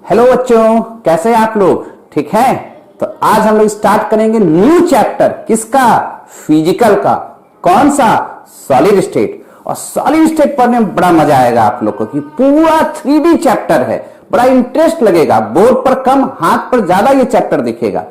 Hello बच्चों, कैसे हैं आप लोग? ठीक है। तो आज हम लोग स्टार्ट करेंगे न्यू चैप्टर। किसका? फिजिकल का। कौन सा? Solid state. और सॉलिड स्टेट पढ़ने में बड़ा मजा आएगा आप लोग को कि पूरा 3D चैप्टर है। बड़ा इंटरेस्ट लगेगा। बोर्ड पर कम, हाथ पर ज्यादा ये चैप्टर दिखेगा।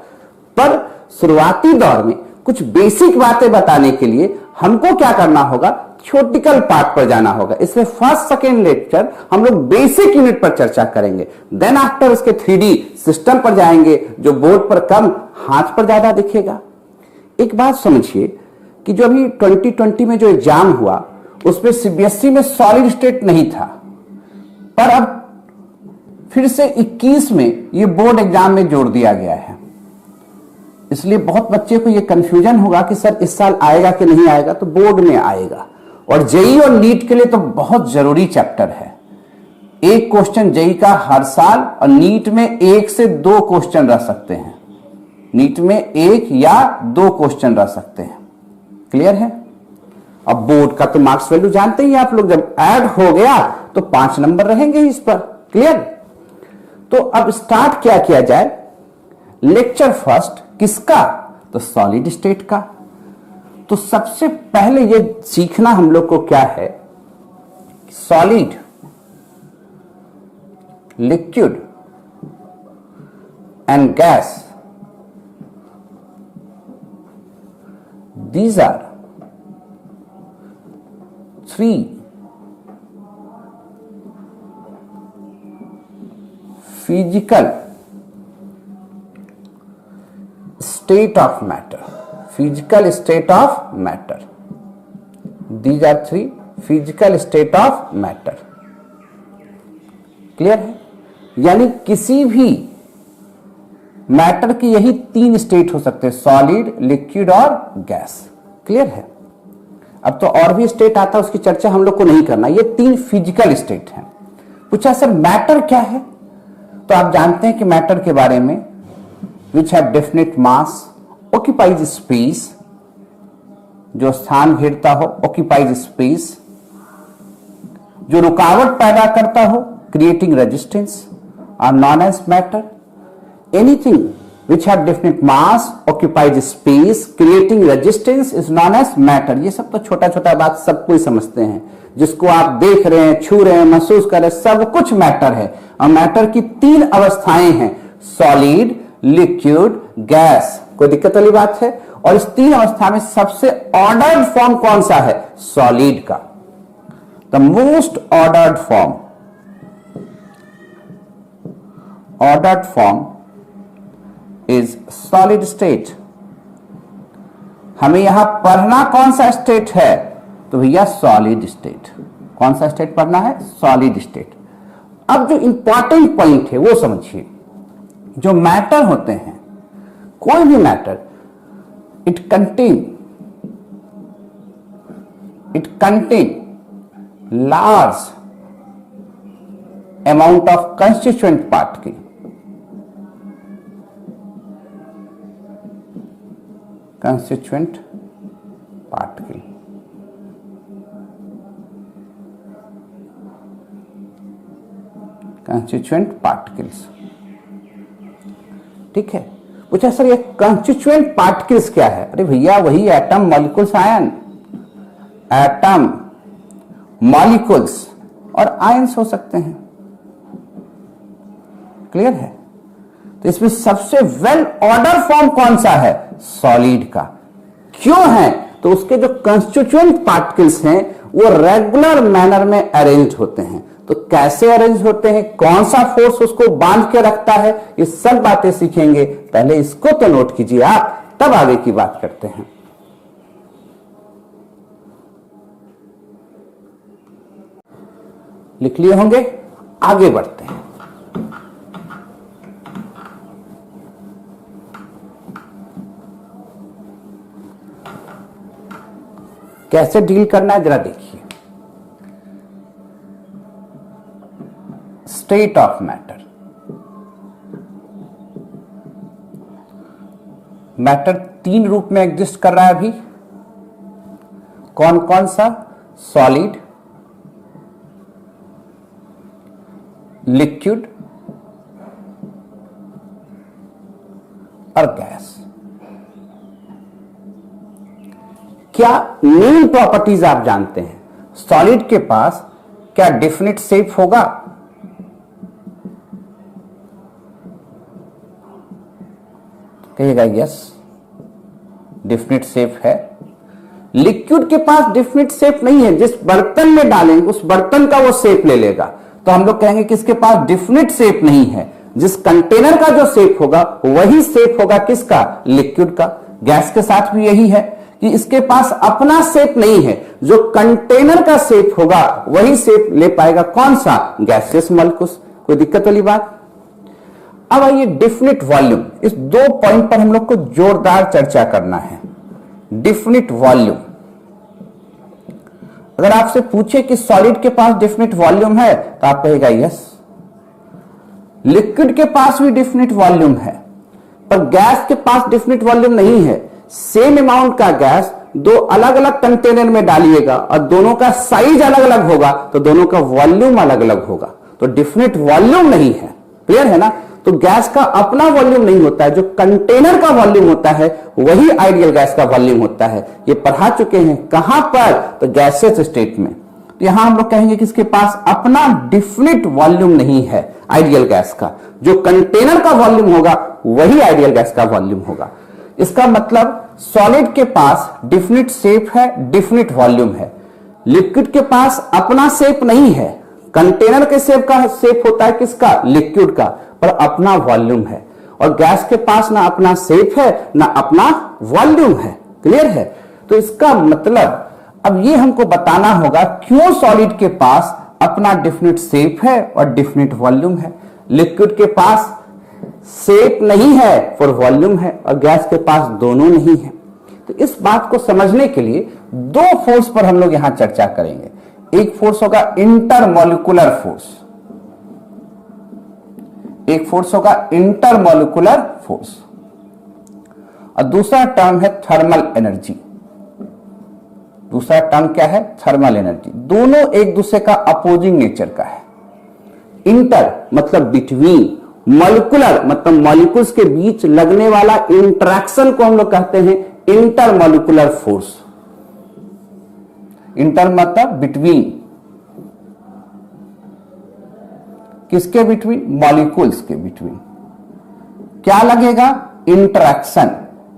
पर शुरुआती दौर में कुछ बेसिक बातें बताने के लिए हमको क्या करना होगा? थ्योरेटिकल पार्ट पर जाना होगा। इसलिए फर्स्ट सेकेंड लेक्चर हम लोग बेसिक यूनिट पर चर्चा करेंगे। देन आफ्टर उसके 3D सिस्टम पर जाएंगे, जो बोर्ड पर कम, हाथ पर ज्यादा दिखेगा। एक बात समझिए कि जो अभी 2020 में जो एग्जाम हुआ उसमें सीबीएसई में सॉलिड स्टेट नहीं था, पर अब फिर से 21 में ये बोर्ड एग्जाम में जोड़ दिया गया है। इसलिए बहुत बच्चे को ये कंफ्यूजन होगा कि सर इस साल आएगा कि नहीं आएगा। तो बोर्ड में आएगा। और जेई और नीट के लिए तो बहुत जरूरी चैप्टर है। एक क्वेश्चन जेई का हर साल, और नीट में 1 से 2 क्वेश्चन रह सकते हैं। नीट में 1 या 2 क्वेश्चन रह सकते हैं। क्लियर है? अब बोर्ड का तो मार्क्स वैल्यू जानते ही आप लोग, जब ऐड हो गया तो 5 नंबर रहेंगे इस पर। क्लियर? तो अब स्टार्ट क्या किया जाए? लेक्चर फर्स्ट किसका? तो सॉलिड स्टेट का। तो सबसे पहले ये सीखना हम लोग को क्या है? Solid, liquid and gas, these are 3 physical state of matter. Physical state of matter. These are 3 physical state of matter. Clear है? यानी किसी भी मैटर की यही 3 स्टेट हो सकते हैं, सॉलिड, लिक्विड और गैस। क्लियर है? अब तो और भी स्टेट आता है, उसकी चर्चा हम लोग को नहीं करना। ये 3 फिजिकल स्टेट हैं। पूछा सर मैटर क्या है? तो आप जानते हैं कि मैटर के बारे में, which have definite mass, occupies space, जो स्थान घेरता हो, ऑक्यूपाइज स्पेस, जो रुकावट पैदा करता हो, creating resistance, are known as matter. Anything which have definite mass, occupies space, creating resistance is known as matter. ये सब तो छोटा छोटा बात सब कोई समझते हैं। जिसको आप देख रहे हैं, छू रहे हैं, महसूस कर रहे हैं, सब कुछ मैटर है। और मैटर की 3 अवस्थाएं हैं, सॉलिड, लिक्विड, गैस। कोई दिक्कत वाली बात है? और इस 3 अवस्था में सबसे ऑर्डर्ड फॉर्म कौन सा है? सॉलिड का। The most ordered form is solid state. हमें यहां पढ़ना कौन सा स्टेट है? तो भैया सॉलिड स्टेट। कौन सा स्टेट पढ़ना है? Solid state. अब जो इंपॉर्टेंट पॉइंट है वो समझिए। जो मैटर होते हैं, कोई भी matter, it contain large amount of constituent particle. Constituent particle. Constituent particles. ठीक है? पूछा सर ये कंस्टिट्यूएंट पार्टिकल्स क्या है? अरे भैया वही atom, molecules, ion. Atom, molecules और आयंस हो सकते हैं। क्लियर है? तो इसमें सबसे वेल ऑर्डर फॉर्म कौन सा है? सॉलिड का। क्यों है? तो उसके जो कंस्टिट्यूएंट पार्टिकल्स हैं वो रेगुलर मैनर में अरेंज होते हैं। तो कैसे अरेंज होते हैं, कौन सा फोर्स उसको बांध के रखता है, ये सब बातें सीखेंगे। पहले इसको तो नोट कीजिए आप, तब आगे की बात करते हैं। लिख लिए होंगे? आगे बढ़ते हैं। कैसे डील करना है जरा देखिए। State of matter. मैटर 3 रूप में एग्जिस्ट कर रहा है अभी। कौन कौन सा? सॉलिड, लिक्विड और गैस। क्या मेन प्रॉपर्टीज आप जानते हैं? सॉलिड के पास क्या डेफिनेट शेप होगा? कहिएगा यस, डेफिनेट शेप है। लिक्विड के पास डेफिनेट शेप नहीं है, जिस बर्तन में डालेंगे उस बर्तन का वो शेप ले लेगा। तो हम लोग कहेंगे कि इसके पास डेफिनेट शेप नहीं है। जिस कंटेनर का जो शेप होगा वही शेप होगा किसका? लिक्विड का। गैस के साथ भी यही है कि इसके पास अपना शेप नहीं है, जो कंटेनर का शेप होगा वही शेप ले पाएगा। कौन सा? Gaseous molecules. कोई दिक्कत वाली बात? अब आइए डेफिनिट वॉल्यूम, इस दो पॉइंट पर हम लोग को जोरदार चर्चा करना है। डेफिनिट वॉल्यूम, अगर आपसे पूछे कि सॉलिड के पास डेफिनिट वॉल्यूम है तो आप कहेगा यस। लिक्विड के पास भी डेफिनिट वॉल्यूम है, पर गैस के पास डेफिनिट वॉल्यूम नहीं है। सेम अमाउंट का गैस दो अलग अलग कंटेनर में डालिएगा और दोनों का साइज अलग अलग होगा तो दोनों का वॉल्यूम अलग अलग होगा, तो डेफिनिट वॉल्यूम नहीं है। क्लियर है ना? तो गैस का अपना वॉल्यूम नहीं होता है, जो कंटेनर का वॉल्यूम होता है वही आइडियल गैस का वॉल्यूम होता है। ये पढ़ा चुके हैं कहां पर? तो गैसियस स्टेट में। तो यहां हम लोग कहेंगे कि इसके पास अपना डेफिनिट वॉल्यूम नहीं है आइडियल गैस का, जो कंटेनर का वॉल्यूम होगा वही आइडियल गैस का वॉल्यूम होगा। इसका मतलब सॉलिड के पास डेफिनिट शेप है, डेफिनिट वॉल्यूम है। लिक्विड के पास अपना शेप नहीं है, कंटेनर के शेप का शेप होता है किसका? लिक्विड का, पर अपना वॉल्यूम है। और गैस के पास ना अपना शेप है ना अपना वॉल्यूम है। क्लियर है? तो इसका मतलब अब ये हमको बताना होगा क्यों सॉलिड के पास अपना डेफिनिट शेप है और डेफिनिट वॉल्यूम है, लिक्विड के पास शेप नहीं है पर वॉल्यूम है, और गैस के पास दोनों नहीं है। तो इस बात को समझने के लिए दो फोर्स पर हम लोग यहां चर्चा करेंगे। एक फोर्स होगा इंटरमॉलिक्यूलर फोर्स, एक फोर्स होगा इंटरमॉलिक्यूलर फोर्स, और दूसरा टर्म है थर्मल एनर्जी। दूसरा टर्म क्या है? Thermal energy. दोनों एक दूसरे का अपोजिंग नेचर का है। इंटर मतलब बिटवीन, मॉलिक्यूलर मतलब मॉलिक्यूल्स के बीच लगने वाला इंटरेक्शन को हम लोग कहते हैं इंटरमॉलिक्यूलर फोर्स। इंटर मतलब बिटवीन, किसके बिटवीन? मॉलिक्यूल्स के बिटवीन। क्या लगेगा? इंटरेक्शन।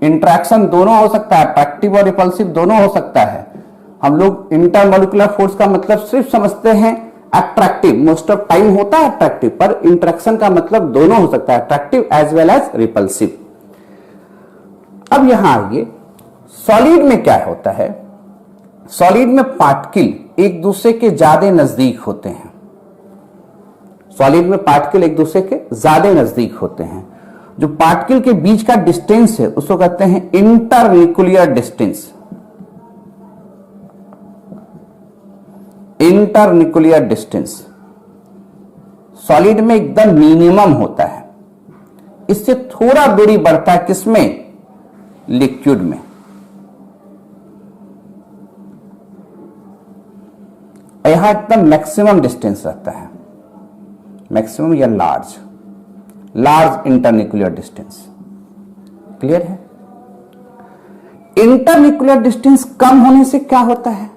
इंटरेक्शन दोनों हो सकता है, अट्रैक्टिव और रिपल्सिव दोनों हो सकता है। हम लोग इंटरमॉलिक्यूलर फोर्स का मतलब सिर्फ समझते हैं अट्रैक्टिव, मोस्ट ऑफ टाइम होता है अट्रैक्टिव, पर इंटरेक्शन का मतलब दोनों हो सकता है, attractive as well as repulsive. अब यहां आइए, सॉलिड में क्या होता है? सॉलिड में पार्टिकल एक दूसरे के ज्यादा नजदीक होते हैं। सॉलिड में पार्टिकल एक दूसरे के ज्यादा नजदीक होते हैं। जो पार्टिकल के बीच का डिस्टेंस है उसको कहते हैं internuclear distance. Internuclear distance solid में एकदम मिनिमम होता है, इससे थोड़ा दूरी बढ़ता है किसमें? लिक्विड में। यहां एकदम मैक्सिमम डिस्टेंस रहता है, मैक्सिमम या लार्ज इंटरन्यूक्लियर डिस्टेंस। क्लियर है? इंटरन्यूक्लियर डिस्टेंस कम होने से क्या होता है?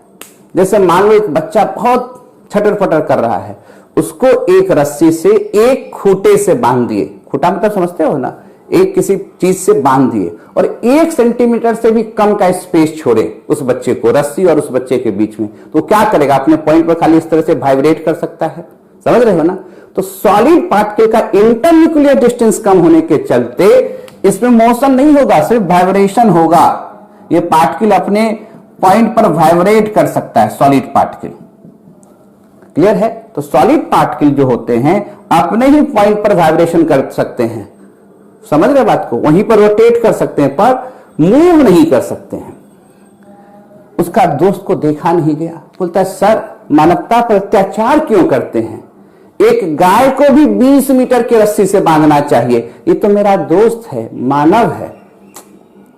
जैसे मान लो एक बच्चा बहुत छटर फटर कर रहा है, उसको एक रस्सी से एक खूंटे से बांध दिए। खूंटा मतलब समझते हो ना? एक किसी चीज से बांध दिए और 1 सेंटीमीटर से भी कम का स्पेस छोड़े उस बच्चे को, रस्सी और उस बच्चे के बीच में, तो क्या करेगा? अपने पॉइंट पर खाली इस तरह से वाइब्रेट कर सकता है। समझ रहे हो ना? तो सॉलिड पार्टिकल का इंटरन्यूक्लियर डिस्टेंस कम होने के चलते इसमें मोशन नहीं होगा, सिर्फ वाइब्रेशन होगा। ये पार्टिकल अपने पॉइंट पर वाइब्रेट कर सकता है, सॉलिड पार्टिकल। क्लियर है? तो सॉलिड पार्टिकल जो होते हैं अपने ही पॉइंट पर वाइब्रेशन कर सकते हैं। समझ रहे बात को? वहीं पर रोटेट कर सकते हैं पर मूव नहीं कर सकते हैं। उसका दोस्त को देखा नहीं गया, बोलता है सर मानवता पर अत्याचार क्यों करते हैं? एक गाय को भी 20 मीटर की रस्सी से बांधना चाहिए, ये तो मेरा दोस्त है, मानव है।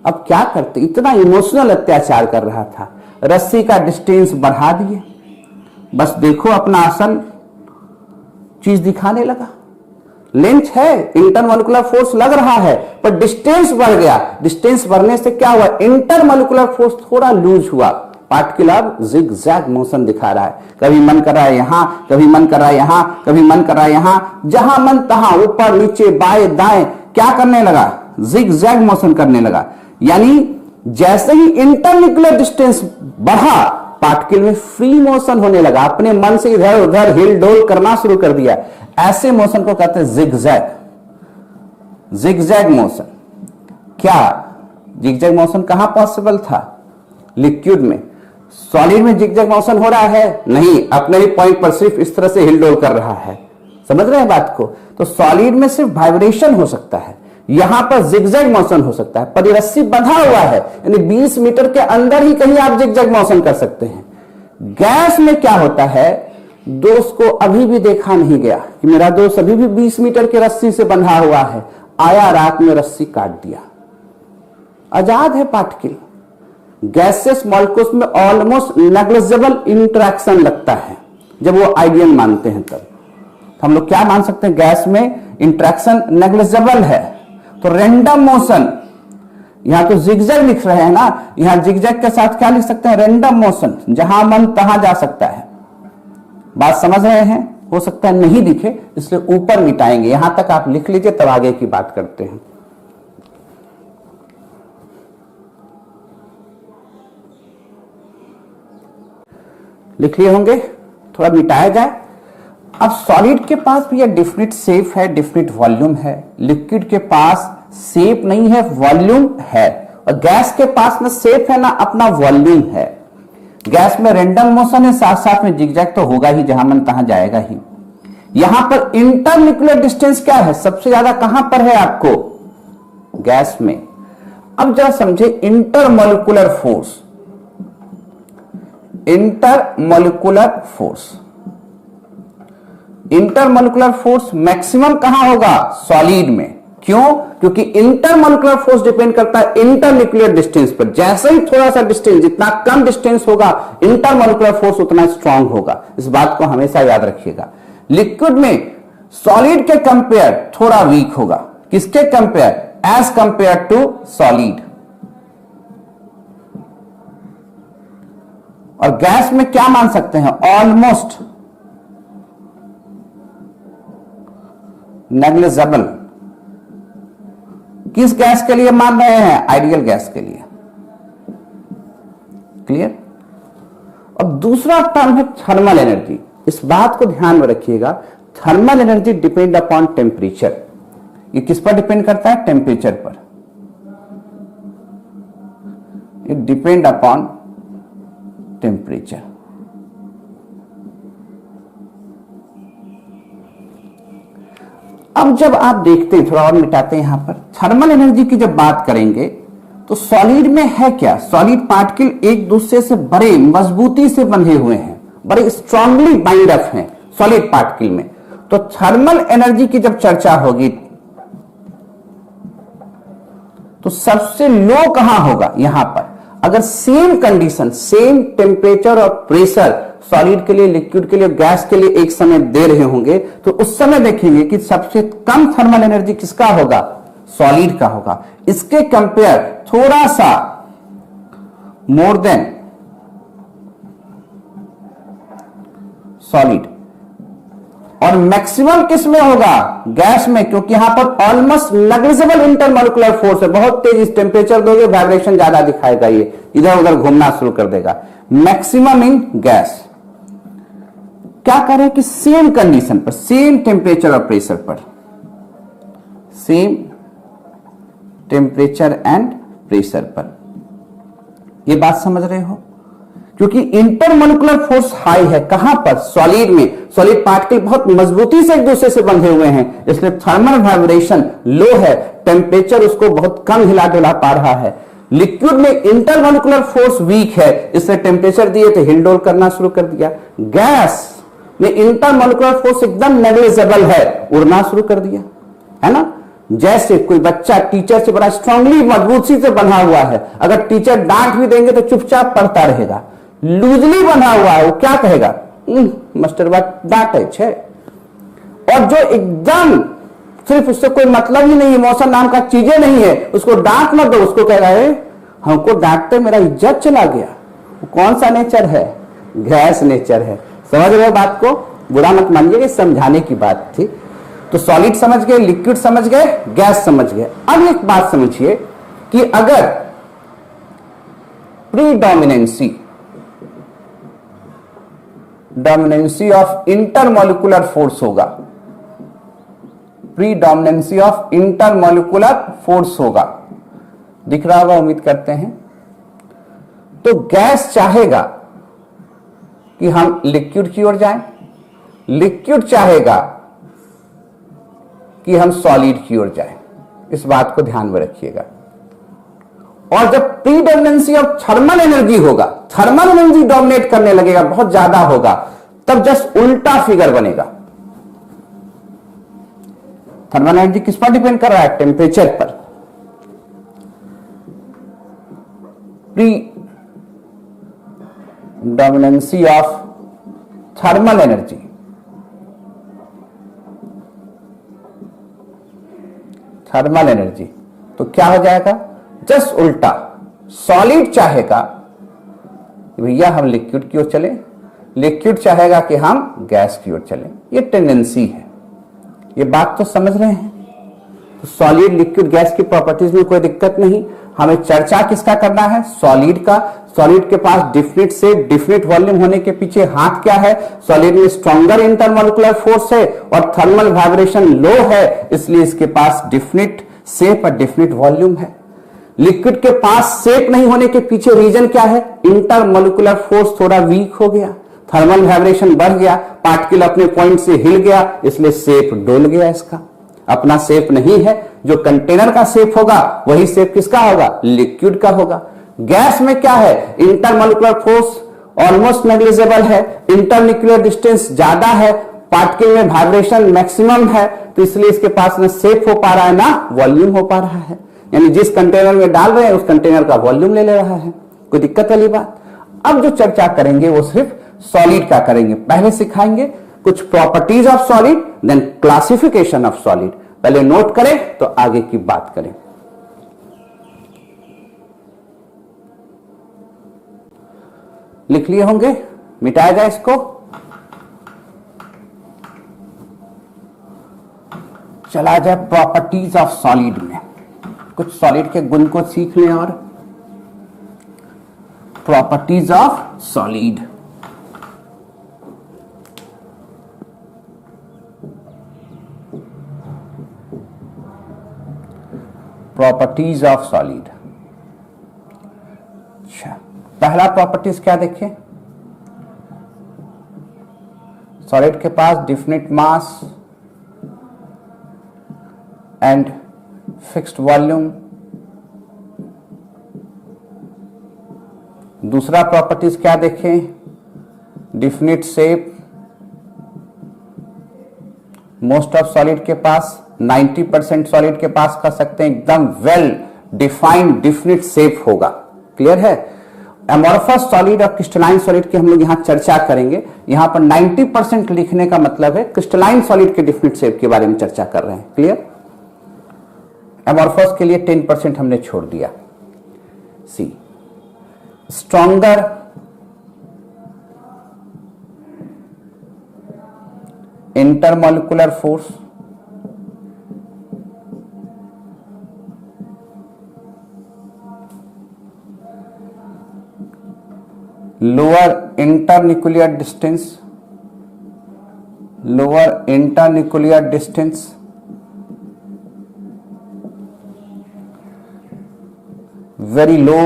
अब क्या करते? इतना इमोशनल अत्याचार कर रहा था, रस्सी का डिस्टेंस बढ़ा दिए, बस देखो अपना असल चीज दिखाने लगा। लेंथ है, इंटरमोलिकुलर फोर्स लग रहा है, पर डिस्टेंस बढ़ गया। डिस्टेंस बढ़ने से क्या हुआ, इंटरमोलिकुलर फोर्स थोड़ा लूज हुआ। पार्टिकल अब जिग जैग मोशन दिखा रहा है, कभी मन कर रहा है यहां, कभी मन कर रहा है यहां, कभी मन कर रहा है यहां, जहां मन तहां, ऊपर नीचे बाएं दाएं, क्या करने लगा, जिग जैग मोशन करने लगा। यानी जैसे ही इंटरन्यूक्लियर डिस्टेंस बढ़ा, पार्टिकल में फ्री मोशन होने लगा, अपने मन से इधर उधर हिल डोल करना शुरू कर दिया। ऐसे मोशन को कहते हैं जिगजैग, जिगजैग मोशन। क्या जिगजैग मोशन कहां पॉसिबल था, लिक्विड में। सॉलिड में जिगजैग मोशन हो रहा है नहीं, अपने ही पॉइंट पर सिर्फ इस तरह से हिल डोल कर रहा है। समझ रहे हैं बात को। तो सॉलिड में सिर्फ वाइब्रेशन हो सकता है, यहां पर जिगजैग मोशन हो सकता है, पर ये रस्सी बंधा हुआ है, यानी 20 मीटर के अंदर ही कहीं आप जिगजैग मोशन कर सकते हैं। गैस में क्या होता है, दोस्त को अभी भी देखा नहीं गया कि मेरा दोस्त अभी भी 20 मीटर के रस्सी से बंधा हुआ है, आया रात में रस्सी काट दिया, आजाद है पार्टिकल। गैसेस मॉलिक्यूल्स में ऑलमोस्ट नेग्लिजिबल इंटरेक्शन लगता है, जब वो आइडियल मानते हैं तब। तो हम लोग क्या मान सकते हैं, गैस में इंटरेक्शन नेग्लिजिबल है। तो रैंडम मोशन, यहां तो जिगजैग लिख रहे हैं ना, यहां जिगजैग के साथ क्या लिख सकते हैं, रैंडम मोशन, जहां मन तहां जा सकता है। बात समझ रहे हैं। हो सकता है नहीं दिखे, इसलिए ऊपर मिटाएंगे, यहां तक आप लिख लीजिए, तब आगे की बात करते हैं। लिख लिए होंगे, थोड़ा मिटाया जाए। अब सॉलिड के पास भी डिफिनिट शेप है, डिफिनिट वॉल्यूम है। लिक्विड के पास शेप नहीं है, वॉल्यूम है। और गैस के पास ना शेप है ना अपना वॉल्यूम है। गैस में रैंडम मोशन है, साथ साथ में जिगजैग तो होगा ही, जहां मन तहां जाएगा ही। यहां पर इंटरन्यूक्लियर डिस्टेंस क्या है, सबसे ज्यादा कहां पर है आपको, गैस में। अब जरा समझे intermolecular force, intermolecular force, intermolecular force maximum कहां होगा, सॉलिड में। क्यों, क्योंकि इंटरमोलिकुलर फोर्स डिपेंड करता है इंटरन्यूक्लियर डिस्टेंस पर। जैसे ही थोड़ा सा डिस्टेंस, जितना कम डिस्टेंस होगा, इंटरमोलिकुलर फोर्स उतना स्ट्रांग होगा। इस बात को हमेशा याद रखिएगा। लिक्विड में सॉलिड के कंपेयर थोड़ा वीक होगा, किसके compare, as compared to solid. और गैस में क्या मान सकते हैं, ऑलमोस्ट नेग्लिजिबल। किस गैस के लिए मान रहे हैं, आइडियल गैस के लिए। क्लियर। अब दूसरा टर्म है थर्मल एनर्जी। इस बात को ध्यान में रखिएगा, thermal energy depend upon temperature. ये किस पर डिपेंड करता है, टेम्परेचर पर। It depend upon temperature. अब जब आप देखते हैं, थोड़ा और मिटाते हैं यहां पर, थर्मल एनर्जी की जब बात करेंगे तो सॉलिड में है क्या, सॉलिड पार्टिकल एक दूसरे से बड़े मजबूती से बंधे हुए हैं, बड़े स्ट्रांगली बाइंड अप हैं सॉलिड पार्टिकल में। तो थर्मल एनर्जी की जब चर्चा होगी तो सबसे लो कहां होगा, यहां पर। अगर सेम कंडीशन, सेम टेम्परेचर और प्रेशर सॉलिड के लिए, लिक्विड के लिए, गैस के लिए एक समय दे रहे होंगे, तो उस समय देखेंगे कि सबसे कम थर्मल एनर्जी किसका होगा, सॉलिड का होगा। इसके कंपेयर थोड़ा सा मोर देन सॉलिड। और मैक्सिमम किस में होगा, गैस में, क्योंकि यहां पर ऑलमोस्ट नेग्लिजिबल इंटरमोलिकुलर फोर्स है। बहुत तेज टेम्परेचर दोगे, वाइब्रेशन ज्यादा दिखाएगा, ये इधर उधर घूमना शुरू कर देगा। Maximum in gas. क्या करें कि सेम कंडीशन पर, सेम टेम्परेचर और प्रेशर पर, सेम टेम्परेचर एंड प्रेशर पर, यह बात समझ रहे हो। क्योंकि इंटरमोलिकुलर फोर्स हाई है, कहां पर, सॉलिड में। सॉलिड पार्टिकल बहुत मजबूती से एक दूसरे से बंधे हुए हैं, इसलिए थर्मल वाइब्रेशन लो है, टेम्परेचर उसको बहुत कम हिला डुला पा रहा है। लिक्विड में इंटरमोलिकुलर फोर्स वीक है, इसलिए टेम्परेचर दिए तो हिल डोल करना शुरू कर दिया। गैस में इंटरमोलिकुलर फोर्स एकदम नेग्लिजिबल है, उड़ना शुरू कर दिया, है ना। जैसे कोई बच्चा टीचर से बड़ा स्ट्रांगली मजबूती से बंधा हुआ है, अगर टीचर डांट भी देंगे तो चुपचाप पढ़ता रहेगा। लूजली बंधा हुआ है, वो क्या कहेगा, मास्टर बात डांटे छे। और जो एकदम सिर्फ उससे कोई मतलब ही नहीं, इमोशन नाम का चीजें नहीं है, उसको डांट मत दो, उसको कह रहा है हमको डांटते मेरा इज्जत चला गया। कौन सा नेचर है? गैस नेचर है। समझ रहे हो बात को? बुरा मत मानिए, समझाने की बात थी। तो सॉलिड समझ गए, लिक्विड समझ गए, गैस समझ गए। अब एक बात समझिए कि अगर डोमिनेंसी ऑफ इंटरमोलिकुलर फोर्स होगा, प्रीडोमिनेंसी ऑफ इंटरमोलिकुलर फोर्स होगा, दिख रहा होगा उम्मीद करते हैं। तो गैस चाहेगा कि हम लिक्विड की ओर जाएं, लिक्विड चाहेगा कि हम सॉलिड की ओर जाएं। इस बात को ध्यान में रखिएगा। और जब प्रीडोमिनेंसी ऑफ थर्मल एनर्जी होगा, थर्मल एनर्जी डोमिनेट करने लगेगा, बहुत ज्यादा होगा, तब जस्ट उल्टा फिगर बनेगा। थर्मल एनर्जी किस पर डिपेंड कर रहा है? टेम्परेचर पर। Predominancy of thermal energy, thermal energy, तो क्या हो जाएगा? जस्ट उल्टा। सॉलिड चाहेगा कि भैया हम लिक्विड की ओर चले, लिक्विड चाहेगा कि हम गैस की ओर चले। ये टेंडेंसी है। ये बात तो समझ रहे हैं? तो सॉलिड, लिक्विड, गैस की प्रॉपर्टीज में कोई दिक्कत नहीं। हमें चर्चा किसका करना है? सॉलिड का। सॉलिड के पास डिफिनिट शेप, डिफिनिट वॉल्यूम होने के पीछे हाथ क्या है? सॉलिड में स्ट्रॉन्गर इंटरमोलिकुलर फोर्स है और थर्मल वाइब्रेशन लो है, इसलिए इसके पास डिफिनिट शेप और डिफिनिट वॉल्यूम है। लिक्विड के पास शेप नहीं होने के पीछे रीजन क्या है? इंटरमोलिकुलर फोर्स थोड़ा वीक हो गया, थर्मल वाइब्रेशन बढ़ गया, पार्टिकल अपने पॉइंट से हिल गया, इसलिए शेप डोल गया। इसका अपना शेप नहीं है। जो कंटेनर का शेप होगा वही शेप किसका होगा? लिक्विड का होगा। गैस में क्या है? इंटरमोलिकुलर फोर्स ऑलमोस्ट नेग्लिजिबल है, इंटरन्यूक्लियर डिस्टेंस ज्यादा है, पार्टिकल में वाइब्रेशन मैक्सिमम है, तो इसलिए इसके पास ना शेप हो पा रहा है ना वॉल्यूम हो पा रहा है। यानी जिस कंटेनर में डाल रहे हैं उस कंटेनर का वॉल्यूम ले रहा है। कोई दिक्कत वाली बात? अब जो चर्चा करेंगे वो सिर्फ सॉलिड का करेंगे। पहले सिखाएंगे कुछ properties of solid, then classification of solid. पहले नोट करें तो आगे की बात करें। लिख लिए होंगे, मिटाया जाए इसको। चला जाए प्रॉपर्टीज ऑफ सॉलिड में, कुछ सॉलिड के गुण को सीख लें। और properties of solid, properties of solid. अच्छा, पहला प्रॉपर्टीज क्या देखें? सॉलिड के पास definite mass and fixed volume. दूसरा प्रॉपर्टीज क्या देखें? Definite shape. Most of solid के पास 90% सॉलिड के पास कह सकते हैं एकदम वेल डिफाइंड डिफिनिट शेप होगा। क्लियर है? एमोर्फस सॉलिड और क्रिस्टलाइन सॉलिड की हम लोग यहां चर्चा करेंगे। यहां पर 90% लिखने का मतलब है क्रिस्टलाइन सॉलिड के डिफिनिट शेप के बारे में चर्चा कर रहे हैं। क्लियर? एमोर्फस के लिए 10% हमने छोड़ दिया। See, stronger intermolecular force, lower internuclear distance, lower internuclear distance, very low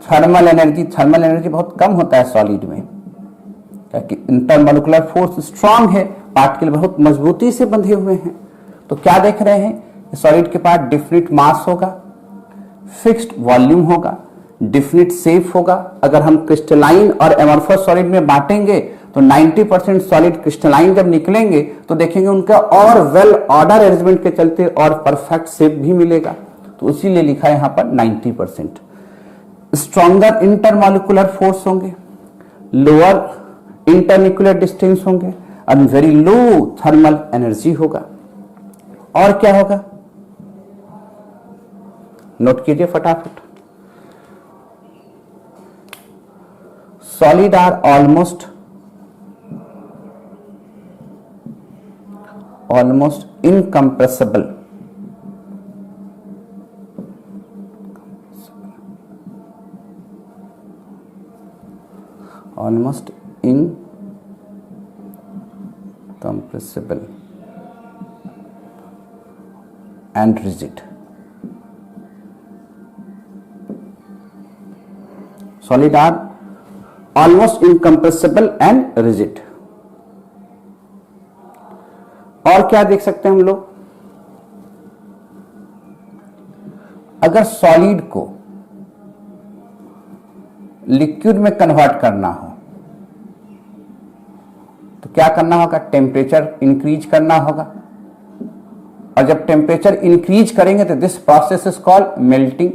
thermal energy. Thermal energy बहुत कम होता है सॉलिड में, क्योंकि इंटरमोलिकुलर फोर्स स्ट्रांग है, पार्टिकल बहुत मजबूती से बंधे हुए हैं। तो क्या देख रहे हैं? सॉलिड के पास डिफिनिट मास होगा, फिक्स्ड वॉल्यूम होगा, डिफिनिट शेप होगा। अगर हम क्रिस्टलाइन और एमोर्फस सॉलिड में बांटेंगे तो 90% सॉलिड क्रिस्टलाइन जब निकलेंगे तो देखेंगे उनका और वेल ऑर्डर अरेंजमेंट के चलते और परफेक्ट शेप भी मिलेगा। तो इसीलिए लिखा है यहां पर 90%। स्ट्रॉन्गर इंटरमोलिकुलर फोर्स होंगे, लोअर इंटरन्यूक्लियर डिस्टेंस होंगे। And very low thermal energy होगा। और क्या होगा, नोट कीजिए फटाफट। Solid are almost incompressible, almost incompressible and rigid. Solid are almost incompressible and rigid. और क्या देख सकते हैं हम लोग, अगर सॉलिड को लिक्विड में कन्वर्ट करना हो तो क्या करना होगा, टेम्परेचर इंक्रीज करना होगा। और जब टेम्परेचर इंक्रीज करेंगे तो this process is called melting.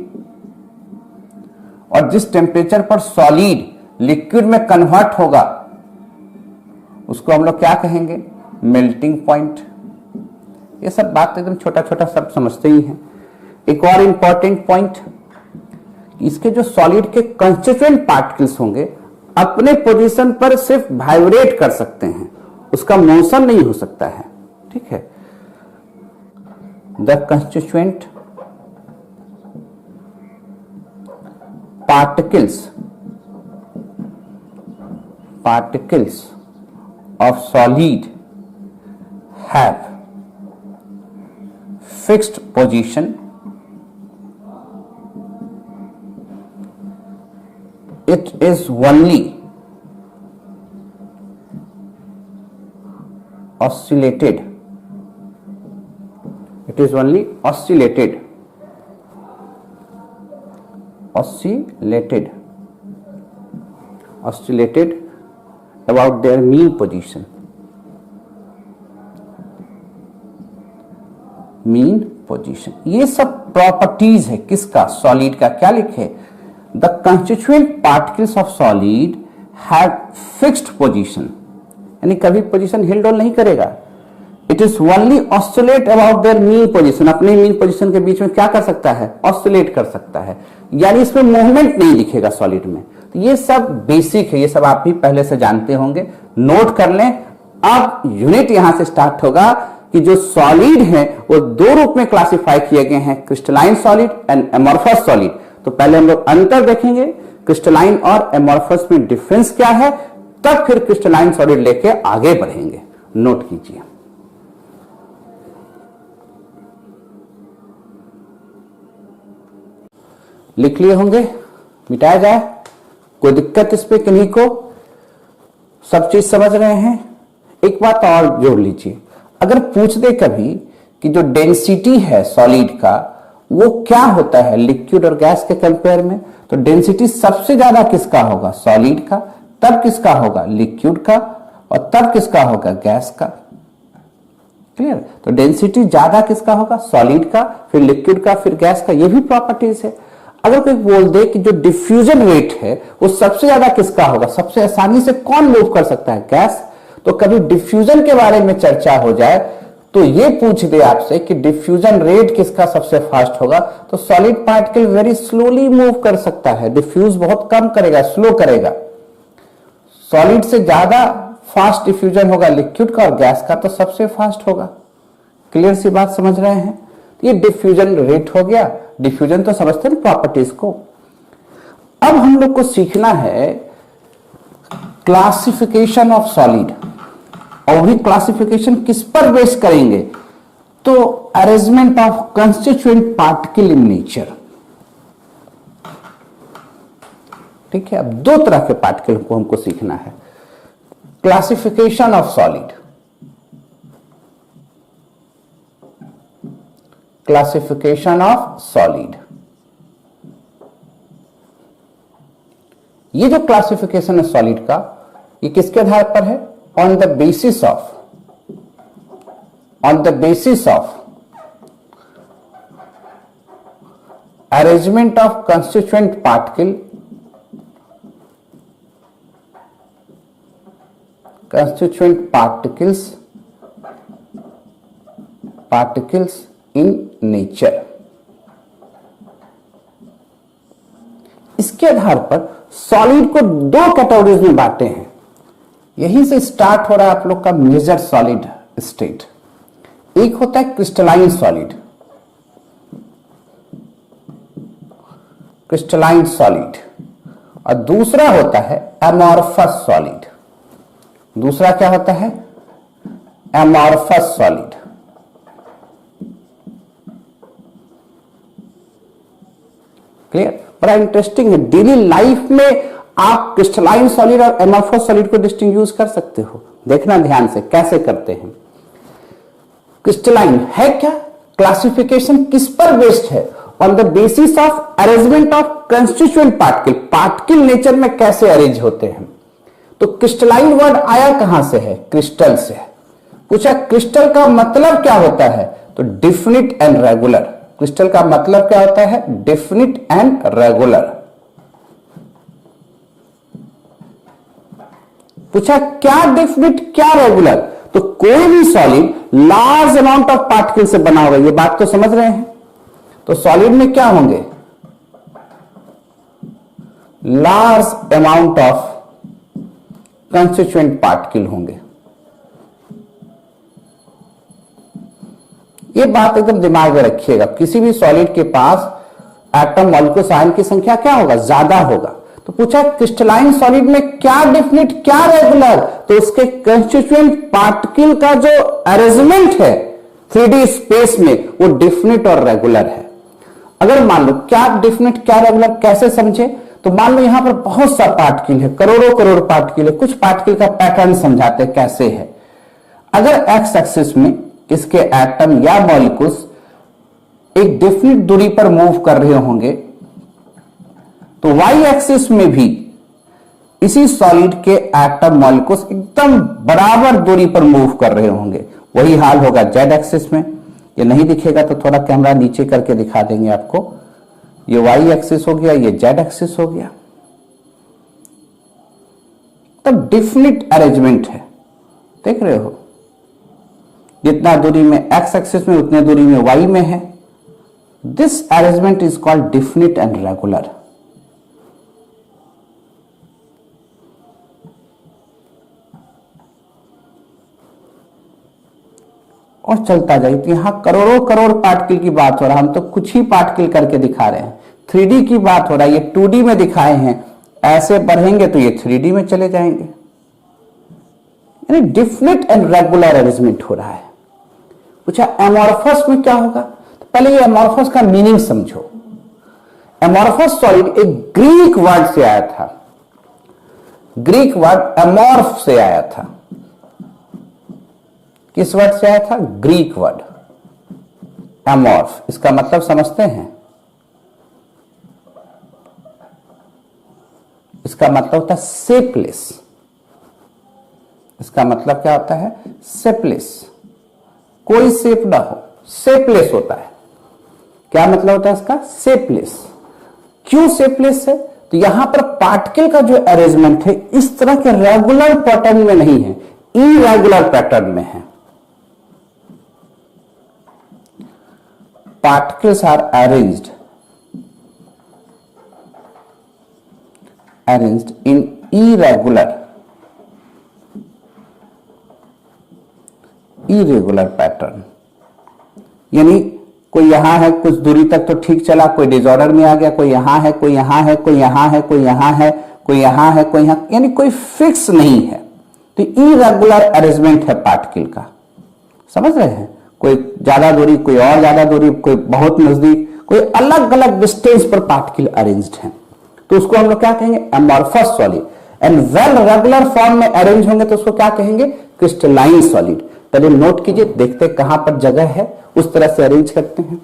और जिस टेम्परेचर पर सॉलिड लिक्विड में कन्वर्ट होगा उसको हम लोग क्या कहेंगे, मेल्टिंग पॉइंट। ये सब बात एकदम छोटा छोटा सब समझते ही हैं। एक और इंपॉर्टेंट पॉइंट, इसके जो सॉलिड के कंस्टिट्यूएंट पार्टिकल्स होंगे अपने पोजीशन पर सिर्फ वाइब्रेट कर सकते हैं, उसका मोशन नहीं हो सकता है। ठीक है, the constituent particles of solid have fixed position, it is only oscillated about their mean position. ये सब प्रॉपर्टीज है किसका, सॉलिड का। क्या लिखे, the constituent particles of solid have fixed position, यानी कभी पोजीशन हिल डोल नहीं करेगा। It is only oscillate about their mean position, अपने मीन पोजीशन के बीच में क्या कर सकता है, ऑस्सिलेट कर सकता है, यानी इसमें मूवमेंट नहीं दिखेगा सॉलिड में। तो ये सब बेसिक है, ये सब आप भी पहले से जानते होंगे, नोट कर लें। अब यूनिट यहां से स्टार्ट होगा कि जो सॉलिड है वो दो रूप में क्लासिफाई किए गए हैं, crystalline solid and amorphous solid. तो पहले हम लोग अंतर देखेंगे, क्रिस्टलाइन और एमॉर्फस में डिफरेंस क्या है, तब फिर क्रिस्टलाइन सॉलिड लेके आगे बढ़ेंगे। नोट कीजिए, लिख लिए होंगे, मिटाया जाए, कोई दिक्कत इस पे किन्हीं को, सब चीज समझ रहे हैं। एक बात और जोड़ लीजिए, अगर पूछ दे कभी कि जो डेंसिटी है सॉलिड का वो क्या होता है लिक्विड और गैस के कंपेयर में, तो डेंसिटी सबसे ज्यादा किसका होगा, सॉलिड का, तब किसका होगा, लिक्विड का, और तब किसका होगा, गैस का। क्लियर, तो डेंसिटी ज्यादा किसका होगा, सॉलिड का, फिर लिक्विड का, फिर गैस का। ये भी प्रॉपर्टीज है। अगर कोई बोल दे कि जो डिफ्यूजन रेट है वो सबसे ज्यादा किसका होगा, सबसे आसानी से कौन मूव कर सकता है, गैस, तो कभी डिफ्यूजन के बारे में चर्चा हो जाए तो ये पूछ दे आपसे कि डिफ्यूजन रेट किसका सबसे फास्ट होगा, तो solid particle very slowly move कर सकता है, डिफ्यूज बहुत कम करेगा, स्लो करेगा। सॉलिड से ज्यादा फास्ट डिफ्यूजन होगा लिक्विड का, और गैस का तो सबसे फास्ट होगा। क्लियर सी बात समझ रहे हैं, ये डिफ्यूजन रेट हो गया। डिफ्यूजन तो समझते हैं प्रॉपर्टीज को। अब हम लोग को सीखना है क्लासिफिकेशन ऑफ सॉलिड, और भी क्लासिफिकेशन किस पर बेस करेंगे, तो arrangement of constituent particle in nature. ठीक है, अब दो तरह के पार्टिकल को हमको सीखना है, classification of solid, classification of solid. ये जो क्लासिफिकेशन है सॉलिड का, ये किसके आधार पर है, on the basis of arrangement of constituent particle constituent particles in nature। इसके आधार पर सॉलिड को दो कैटेगरीज में बांटे हैं। यहीं से स्टार्ट हो रहा है आप लोग का मेजर सॉलिड स्टेट। एक होता है क्रिस्टलाइन सॉलिड, क्रिस्टलाइन सॉलिड, और दूसरा होता है एमॉर्फस सॉलिड। दूसरा क्या होता है? Amorphous solid. क्लियर? बड़ा इंटरेस्टिंग है। डेली लाइफ में आप क्रिस्टलाइन सॉलिड और एमॉर्फस सॉलिड को डिस्टिंग्विश कर सकते हो। देखना ध्यान से कैसे करते हैं। क्रिस्टलाइन है क्या? क्लासिफिकेशन किस पर बेस्ड है? On the basis of arrangement of constituent particle. Particle nature में कैसे अरेंज होते हैं। तो क्रिस्टलाइन वर्ड आया कहां से है? क्रिस्टल से। पूछा क्रिस्टल का मतलब क्या होता है? तो डिफिनिट एंड रेगुलर। क्रिस्टल का मतलब क्या होता है? Definite and regular. पूछा क्या डिफिनिट क्या रेगुलर? तो कोई भी solid large amount of particle से बना हुआ। ये बात तो समझ रहे हैं। तो सॉलिड में क्या होंगे? Large amount of constituent particle होंगे। ये बात एकदम दिमाग में रखिएगा। किसी भी सॉलिड के पास एटम मॉलिक्यूल्स आयन की संख्या क्या होगा? ज्यादा होगा। तो पूछा क्रिस्टलाइन सॉलिड में क्या डिफिनिट क्या रेगुलर? तो उसके कंस्टिट्यूएंट पार्टिकल का जो अरेंजमेंट है 3D स्पेस में वो डिफिनिट और रेगुलर है। अगर मान लो क्या डिफिनिट क्या रेगुलर कैसे समझे? तो मान लो यहां पर बहुत सा पार्टिकल है, करोड़ों करोड़ पार्टिकल है। कुछ पार्टिकल का पैटर्न समझाते हैं कैसे है। अगर एक्स एक्सिस में इसके एटम या मॉलिक्यूल्स एक डिफिनिट दूरी पर मूव कर रहे होंगे, तो वाई एक्सिस में भी इसी सॉलिड के एटम मॉलिक्यूल्स एकदम बराबर दूरी पर मूव कर रहे होंगे। वही हाल होगा जेड एक्सिस में। ये नहीं दिखेगा तो थोड़ा कैमरा नीचे करके दिखा देंगे आपको। ये वाई एक्सिस हो गया, ये जेड एक्सिस हो गया। तब डिफिनिट अरेंजमेंट है। देख रहे हो? जितना दूरी में एक्स एक्सिस में उतने दूरी में वाई में है। This arrangement is called definite and regular. और चलता जाए तो यहां करोड़ों करोड़ पार्टिकल की बात हो रहा है। हम तो कुछ ही पार्टिकल करके दिखा रहे हैं। 3D की बात हो रहा है, ये 2D में दिखाए हैं। ऐसे बढ़ेंगे तो ये 3D में चले जाएंगे। यानी डिफिनिट एंड रेगुलर अरेंजमेंट हो रहा है। पूछा एमॉर्फस में क्या होगा? तो पहले ये एमॉर्फस का मीनिंग समझो। एमॉर्फस सॉलिड एक ग्रीक वर्ड से आया था। ग्रीक वर्ड एमॉर्फ से आया था। किस वर्ड से आया था? Greek word amorph. इसका मतलब समझते हैं? इसका मतलब होता है शेपलेस। इसका मतलब क्या होता है? शेपलेस। कोई शेप ना हो, शेपलेस होता है। क्या मतलब होता है इसका? शेपलेस। क्यों शेपलेस है? तो यहां पर पार्टिकल का जो अरेंजमेंट है इस तरह के रेगुलर पैटर्न में नहीं है, इरेगुलर पैटर्न में है। Particles are arranged in irregular pattern। यानी कोई यहां है, कुछ दूरी तक तो ठीक चला, कोई डिसऑर्डर में आ गया, कोई यहां है, कोई यहां है, कोई यहां है, कोई यहां है, कोई यहां है, कोई यहां, यानी कोई फिक्स नहीं है। तो इरेगुलर अरेंजमेंट है पार्टिकल का। समझ रहे हैं? कोई ज्यादा दूरी, कोई और ज्यादा दूरी, कोई बहुत नजदीक, कोई अलग अलग डिस्टेंस पर पार्टिकल अरेंज्ड हैं। तो उसको हम लोग क्या कहेंगे? Amorphous solid. And well regular form में अरेंज होंगे तो उसको क्या कहेंगे? Crystalline solid. पहले नोट कीजिए, देखते कहां पर जगह है, उस तरह से अरेंज करते हैं।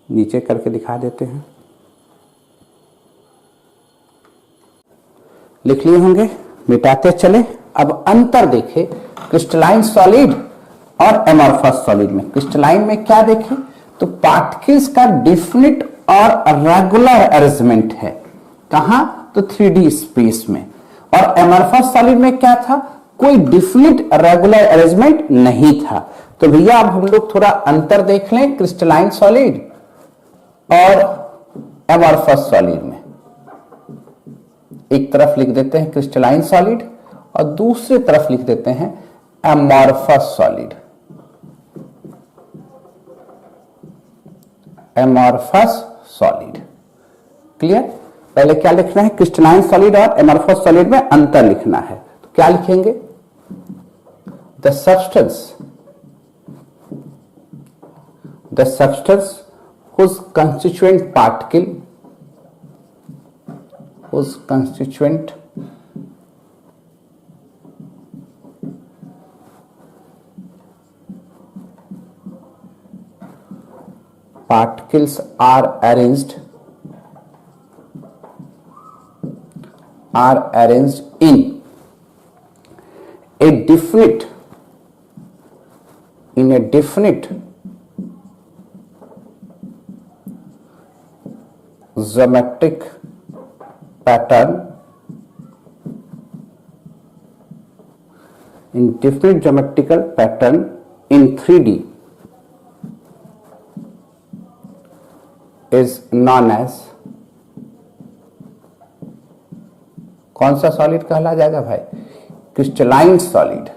नीचे करके दिखा देते हैं। लिख लिए होंगे, मिटाते चले। अब अंतर देखें क्रिस्टलाइन सॉलिड और एमॉर्फस सॉलिड में। क्रिस्टलाइन में क्या देखें? तो पार्टिकल्स का डिफिनिट और रेगुलर अरेंजमेंट है। कहां? तो 3D स्पेस में। और एमॉर्फस सॉलिड में क्या था? कोई डिफिनिट रेगुलर अरेंजमेंट नहीं था। तो भैया अब हम लोग थोड़ा अंतर देख लें क्रिस्टलाइन सॉलिड और एमॉर्फस सॉलिड में। एक तरफ लिख देते हैं क्रिस्टलाइन सॉलिड और दूसरी तरफ लिख देते हैं amorphous solid. Amorphous solid, clear? पहले क्या लिखना है? क्रिस्टलाइन सॉलिड और एमॉर्फस सॉलिड में अंतर लिखना है। तो क्या लिखेंगे? The substance whose constituent particle particles are arranged in a definite geometric pattern in 3D is known as, कौन सा सॉलिड कहला जाएगा भाई? Crystalline solid.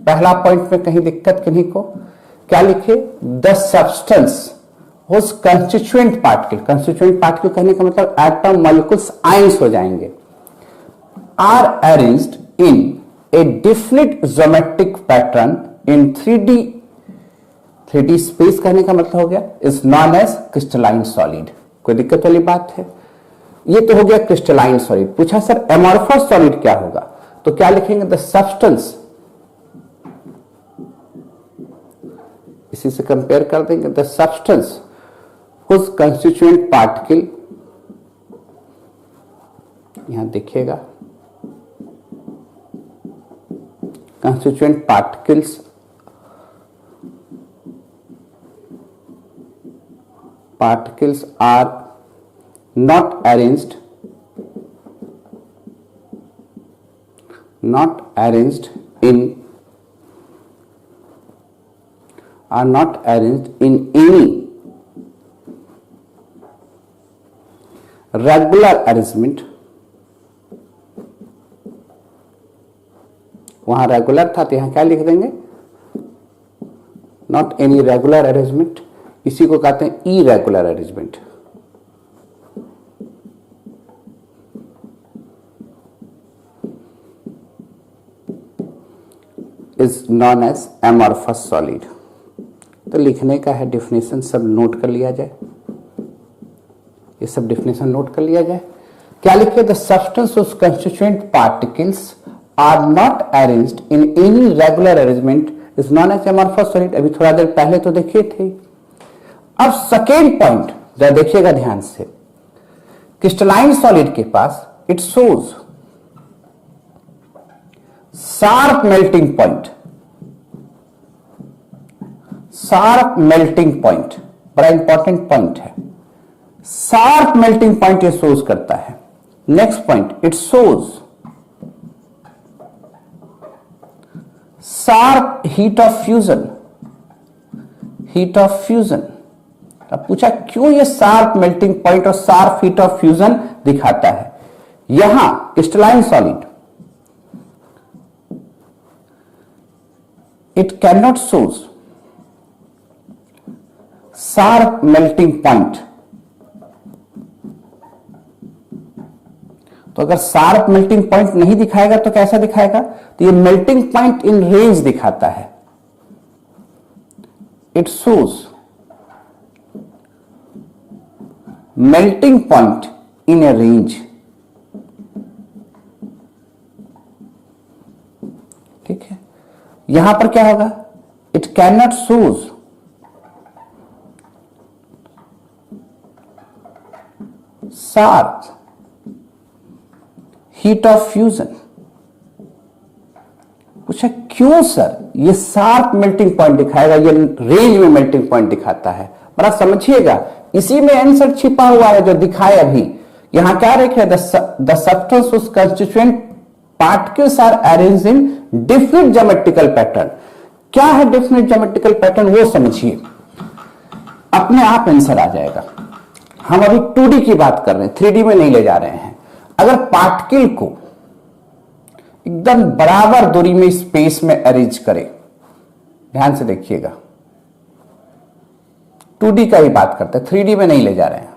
पहला पॉइंट में कहीं दिक्कत किन्हीं को? क्या लिखे? The substance whose constituent particle कहने का मतलब एटम, मॉलिक्यूल्स, आयंस हो जाएंगे, are arranged in a definite geometric pattern in 3D space कहने का मतलब हो गया is known as crystalline solid। कोई दिक्कत वाली बात है? ये तो हो गया क्रिस्टलाइन सॉलिड। पूछा सर एमॉर्फस सॉलिड क्या होगा? तो क्या लिखेंगे? द सब्सटेंस, इसी से कंपेयर कर देंगे, the substance whose constituent particle, यहां देखिएगा constituent particles are not arranged in any regular arrangement. वहां रेगुलर था तो यहां क्या लिख देंगे? Not any regular arrangement. इसी को कहते हैं irregular arrangement. Is known as amorphous solid. तो लिखने का है डेफिनेशन, सब नोट कर लिया जाए, ये सब डेफिनेशन नोट कर लिया जाए। क्या लिखे? The substance of constituent particles are not arranged in any regular arrangement is known as amorphous solid. अभी थोड़ा देर पहले तो देखे थे। अब सेकेंड पॉइंट जरा देखिएगा ध्यान से। क्रिस्टलाइन सॉलिड के पास it shows sharp melting point. Sharp melting point बड़ा इंपॉर्टेंट पॉइंट है। शार्प मेल्टिंग पॉइंट ये शोज करता है। Next point, it shows sharp heat of fusion. अब पूछा क्यों ये शार्प मेल्टिंग पॉइंट और शार्प हीट ऑफ फ्यूजन दिखाता है? यहां crystalline solid it can not shows sharp melting point. तो अगर शार्प मेल्टिंग पॉइंट नहीं दिखाएगा तो कैसा दिखाएगा? तो ये मेल्टिंग पॉइंट इन रेंज दिखाता है। It shows melting point in A range. ठीक है, यहां पर क्या होगा? It can not shows sharp heat of fusion. पूछा क्यों सर ये शार्प मेल्टिंग पॉइंट दिखाएगा, ये रेंज में मेल्टिंग पॉइंट दिखाता है? बड़ा समझिएगा, इसी में आंसर छिपा हुआ है जो दिखाए अभी। यहां क्या लिखे, the substance whose constituent particles are arranged in definite geometrical pattern। क्या है definite geometrical pattern, वो समझिए, अपने आप आंसर आ जाएगा। हम अभी 2D की बात कर रहे हैं, 3D में नहीं ले जा रहे हैं। अगर पार्टिकल को एकदम बराबर दूरी में स्पेस में अरेंज करें, ध्यान से देखिएगा, 2D का ही बात करते हैं, 3D में नहीं ले जा रहे हैं।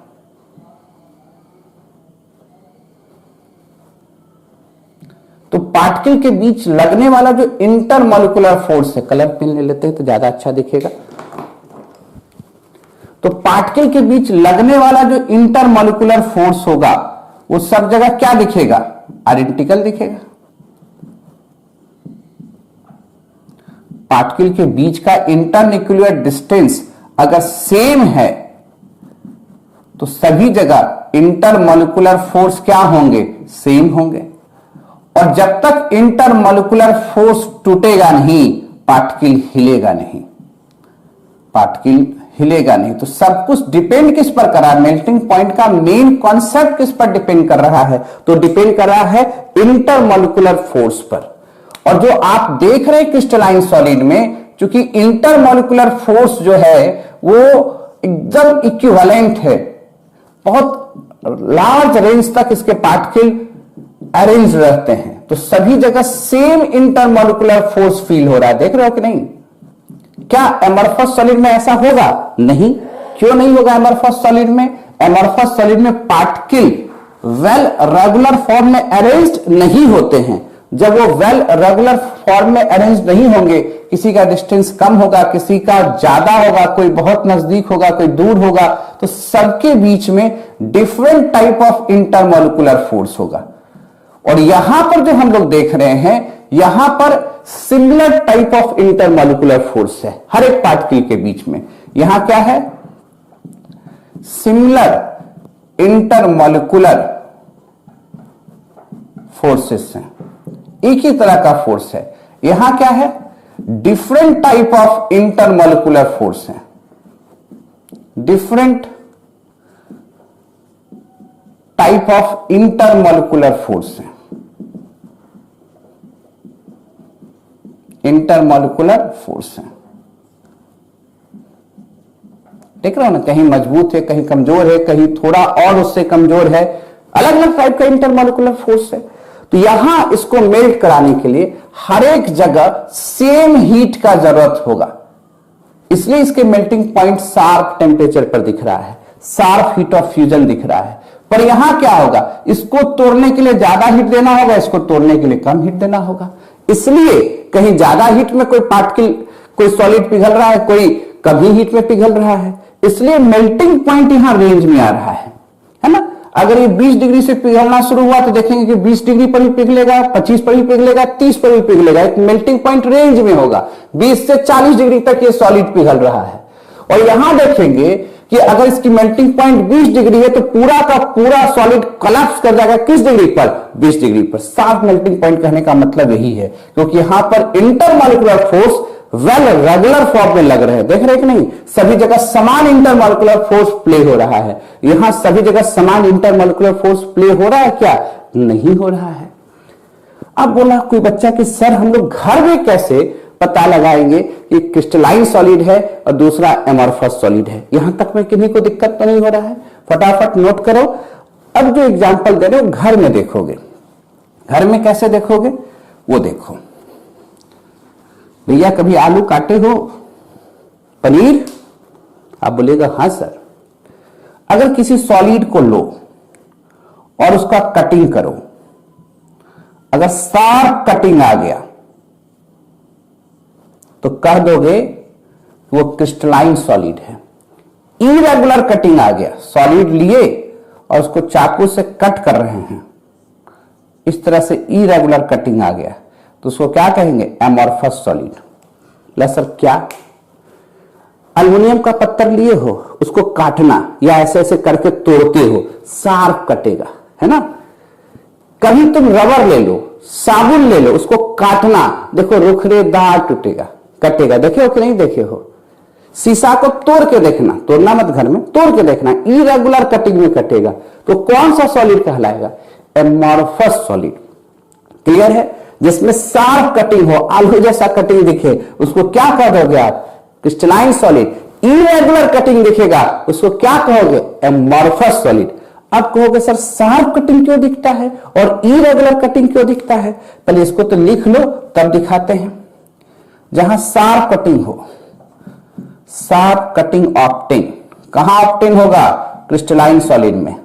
तो पार्टिकल के बीच लगने वाला जो इंटरमॉलिक्यूलर फोर्स है, कलर पेन ले लेते हैं तो ज्यादा अच्छा दिखेगा। तो पार्टिकल के बीच लगने वाला जो इंटरमॉलिक्यूलर फोर्स होगा वो सब जगह क्या दिखेगा, आइडेंटिकल दिखेगा। पार्टिकल के बीच का इंटरन्यूक्लियर डिस्टेंस अगर सेम है तो सभी जगह इंटरमॉलिक्यूलर फोर्स क्या होंगे, सेम होंगे। और जब तक इंटरमॉलिक्यूलर फोर्स टूटेगा नहीं, पार्टिकल हिलेगा नहीं, पार्टिकल हिलेगा नहीं। तो सब कुछ डिपेंड किस पर कर रहा है, मेल्टिंग पॉइंट का मेन कॉन्सेप्ट किस पर डिपेंड कर रहा है, तो डिपेंड कर रहा है इंटरमॉलिक्यूलर फोर्स पर। और जो आप देख रहे हैं क्रिस्टलाइन सॉलिड में, क्योंकि इंटरमॉलिक्यूलर फोर्स जो है वो एकदम इक्विवेलेंट है, बहुत लार्ज रेंज तक इसके पार्टिकल अरेंज रहते हैं, तो सभी जगह सेम इंटरमॉलिक्यूलर फोर्स फील हो रहा है। देख रहे हो कि नहीं? क्या एमॉर्फस सॉलिड में ऐसा होगा? नहीं। क्यों नहीं होगा एमॉर्फस सॉलिड में? एमॉर्फस सॉलिड में पार्टिकल वेल रेगुलर फॉर्म में अरेंज्ड नहीं होते हैं। जब वो वेल रेगुलर फॉर्म में अरेंज नहीं होंगे, किसी का डिस्टेंस कम होगा, किसी का ज्यादा होगा, कोई बहुत नजदीक होगा, कोई दूर होगा, तो सबके बीच में different type of intermolecular force होगा। और यहां पर जो हम लोग देख रहे हैं, यहां पर similar type of intermolecular force है हर एक पार्टिकल के बीच में। यहां क्या है? सिमिलर इंटरमॉलिक्यूलर फोर्सेस हैं, एक ही तरह का फोर्स है। यहां क्या है? Different type of intermolecular force है, different type of intermolecular force है, इंटरमॉलिक्यूलर फोर्स है। देख रहे हो ना, कहीं मजबूत है, कहीं कमजोर है, कहीं थोड़ा और उससे कमजोर है, अलग अलग टाइप का इंटरमॉलिक्यूलर फोर्स है। तो यहां इसको मेल्ट कराने के लिए हर एक जगह सेम हीट का जरूरत होगा, इसलिए इसके मेल्टिंग पॉइंट शार्प टेम्परेचर पर दिख रहा है, शार्प हीट ऑफ फ्यूजन दिख रहा है। पर यहां क्या होगा? इसको तोड़ने के लिए ज्यादा हीट देना होगा, इसको तोड़ने के लिए कम हीट देना होगा। इसलिए कहीं ज्यादा हीट में कोई पार्टिकल, कोई सॉलिड पिघल रहा है, कोई कम हीट में पिघल रहा है, इसलिए मेल्टिंग पॉइंट यहां रेंज में आ रहा है ना। अगर ये 20 डिग्री से पिघलना शुरू हुआ तो देखेंगे कि 20 डिग्री पर भी पिघलेगा, 25 पर भी पिघलेगा, 30 पर भी पिघलेगा, एक मेल्टिंग पॉइंट रेंज में होगा। 20 से 40 डिग्री तक ये सॉलिड पिघल रहा है। और यहां देखेंगे कि अगर इसकी मेल्टिंग पॉइंट 20 डिग्री है तो पूरा का पूरा सॉलिड कोलैप्स कर जाएगा किस डिग्री पर? 20 डिग्री पर। शार्प मेल्टिंग पॉइंट कहने का मतलब यही है, क्योंकि यहां पर intermolecular force well regular form में लग रहे हैं। देख रहे हैं कि नहीं? सभी जगह समान इंटरमॉलिक्यूलर फोर्स प्ले हो रहा है। यहां सभी जगह समान इंटरमॉलिक्यूलर फोर्स प्ले हो रहा है क्या? नहीं हो रहा है। अब बोला कोई बच्चा कि सर हम लोग घर में कैसे पता लगाएंगे कि क्रिस्टलाइन सॉलिड है और दूसरा एमॉर्फस सॉलिड है? यहां तक में किन्हीं को दिक्कत तो नहीं हो रहा है? फटाफट नोट करो। अब जो एग्जांपल दे रहे हो घर में देखोगे, घर में कैसे देखोगे वो देखो। भैया कभी आलू काटे हो, पनीर? आप बोलेगा हां सर। अगर किसी सॉलिड को लो और उसका कटिंग करो, अगर शार्प कटिंग आ गया तो कह दोगे वो क्रिस्टलाइन सॉलिड है। इरेगुलर कटिंग आ गया, सॉलिड लिए और उसको चाकू से कट कर रहे हैं, इस तरह से इरेगुलर कटिंग आ गया तो उसको क्या कहेंगे? Amorphous solid. सर क्या? एल्युमिनियम का पत्थर लिए हो, उसको काटना या ऐसे ऐसे करके तोड़ते हो, शार्प कटेगा, है ना। कभी तुम रबर ले लो, साबुन ले लो, उसको काटना, देखो रुखरेदार टूटेगा, कटेगा। देखे हो कि नहीं देखे हो? शीशा को तोड़ के देखना, तोड़ना मत घर में, तोड़ के देखना, इरेगुलर कटिंग में कटेगा तो कौन सा सॉलिड कहलाएगा? Amorphous solid. क्लियर है? जिसमें शार्प कटिंग हो, आलू जैसा कटिंग दिखे, उसको क्या कह दोगे आप? Crystalline solid. इरेगुलर कटिंग दिखेगा, उसको क्या कहोगे? Amorphous solid. अब कहोगे सर शार्प कटिंग क्यों दिखता है और इरेगुलर कटिंग क्यों दिखता है? पहले इसको तो लिख लो तब दिखाते हैं। जहां शार्प कटिंग हो, शार्प कटिंग ऑप्टेन, कहां ऑप्टेन होगा? क्रिस्टलाइन सॉलिड में।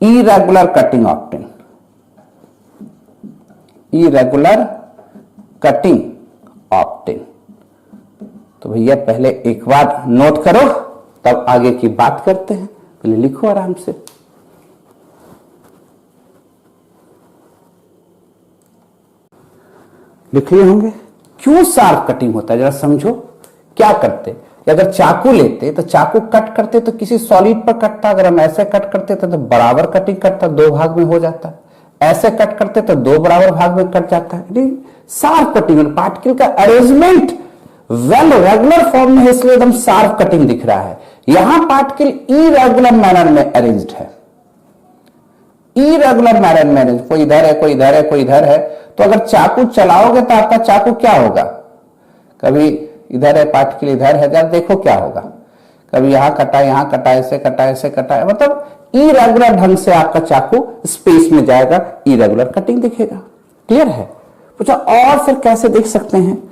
Irregular cutting obtain, irregular cutting obtain. तो भैया पहले एक बार नोट करो तब आगे की बात करते हैं। पहले लिखो आराम से। लिख लिए होंगे। क्यों शार्प कटिंग होता है जरा समझो। क्या करते? अगर चाकू लेते तो चाकू कट करते तो किसी सॉलिड पर कटता, अगर हम ऐसे कट करते तो बराबर कटिंग कटता, दो भाग में हो जाता। ऐसे कट करते तो दो बराबर भाग में कट जाता है। शार्प कटिंग पार्टिकल का अरेंजमेंट वेल रेगुलर फॉर्म में है, इसलिए एकदम शार्प कटिंग दिख रहा है। यहां पार्टिकल इरेगुलर मैनर में अरेंज्ड है, इरेगुलर मैनर में अरेंज, कोई इधर है, कोई इधर है, कोई इधर है। तो अगर चाकू चलाओगे तो आपका चाकू क्या होगा? कभी इधर है पार्टिकल, इधर है, जरा देखो क्या होगा। कभी यहां कटा, यहां कटा, ऐसे कटा, ऐसे कटा, मतलब इरेगुलर ढंग से आपका चाकू स्पेस में जाएगा, इरेगुलर कटिंग दिखेगा। क्लियर है? पूछा और फिर कैसे देख सकते हैं?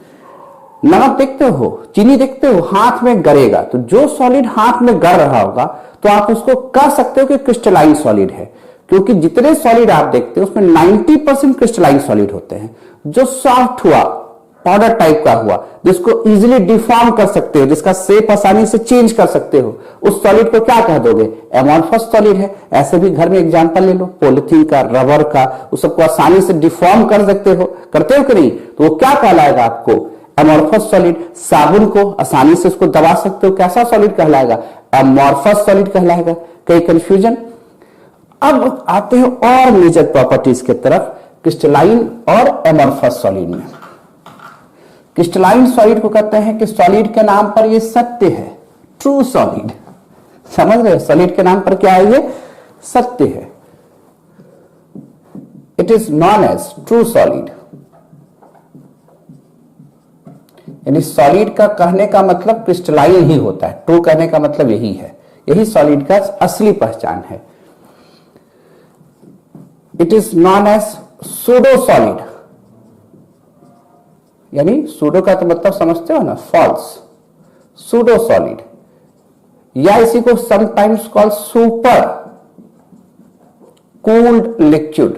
नमक देखते हो, चीनी देखते हो, हाथ में गड़ेगा, तो जो सॉलिड हाथ में गड़ रहा होगा तो आप उसको कह सकते हो कि क्रिस्टलाइन सॉलिड है, क्योंकि जितने सॉलिड आप देखते हो उसमें 90% क्रिस्टलाइन सॉलिड होते हैं। जो सॉफ्ट हुआ, पाउडर टाइप का हुआ, जिसको इजीली डिफॉर्म कर सकते हो, जिसका शेप आसानी से चेंज कर सकते हो, उस सॉलिड को क्या कह दोगे? एमॉर्फस सॉलिड है। ऐसे भी घर में एग्जांपल ले लो, पॉलिथीन का, रबर का, उस सबको आसानी से डिफॉर्म कर सकते हो, करते हो कि नहीं? तो वो क्या कहलाएगा आपको? Amorphous solid. साबुन को आसानी से उसको दबा सकते हो, कैसा सॉलिड कहलाएगा? एमॉर्फस सॉलिड कहलाएगा। कई कंफ्यूजन? अब आते हैं और मेजर प्रॉपर्टीज के तरफ, क्रिस्टलाइन और एमॉर्फस सॉलिड में। क्रिस्टलाइन सॉलिड को कहते हैं कि सॉलिड के नाम पर ये सत्य है, ट्रू सॉलिड। समझ रहे? सॉलिड के नाम पर क्या है? ये सत्य है। It is known as true solid. यानी सॉलिड का कहने का मतलब क्रिस्टलाइन ही होता है, ट्रू कहने का मतलब यही है, यही सॉलिड का असली पहचान है। It is known as pseudo solid, यानी सूडो का तो मतलब समझते हो ना, फॉल्स, सूडो सॉलिड, या इसी को sometimes call super cooled liquid.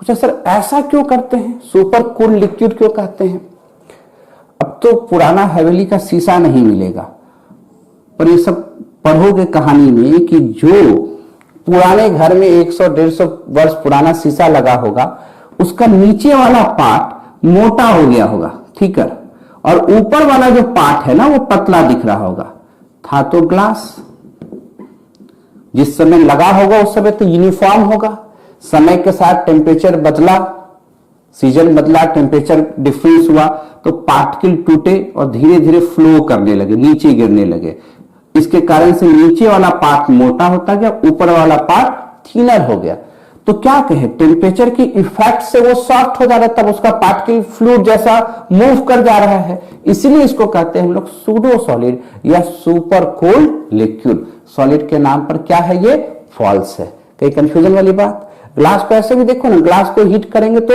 पूछा सर ऐसा क्यों करते हैं, सुपर कूल्ड लिक्विड क्यों कहते हैं? अब तो पुराना हवेली का शीशा नहीं मिलेगा, पर ये सब पढ़ोगे कहानी में कि जो पुराने घर में 100-150 वर्ष पुराना शीशा लगा होगा, उसका नीचे वाला पार्ट मोटा हो गया होगा, ठीक है, और ऊपर वाला जो पार्ट है ना वो पतला दिख रहा होगा। था तो ग्लास, जिस समय लगा होगा उस समय तो यूनिफॉर्म होगा। समय के साथ टेम्परेचर बदला, सीजन बदला, टेम्परेचर डिफरेंस हुआ तो पार्टिकल टूटे और धीरे धीरे फ्लो करने लगे, नीचे गिरने लगे। इसके कारण से नीचे वाला पार्ट मोटा होता गया, ऊपर वाला पार्ट थिनर हो गया। तो क्या कहे, टेम्परेचर की इफेक्ट से वो सॉफ्ट हो जा रहा है, तब उसका पार्टिकल फ्लूइड जैसा मूव कर जा रहा है। इसीलिए इसको कहते हैं हम लोग सूडो सॉलिड या सुपर कोल्ड लिक्विड। सॉलिड के नाम पर क्या है? ये फॉल्स है। कई कंफ्यूजन वाली बात। ग्लास को ऐसे भी देखो ना, ग्लास को हीट करेंगे तो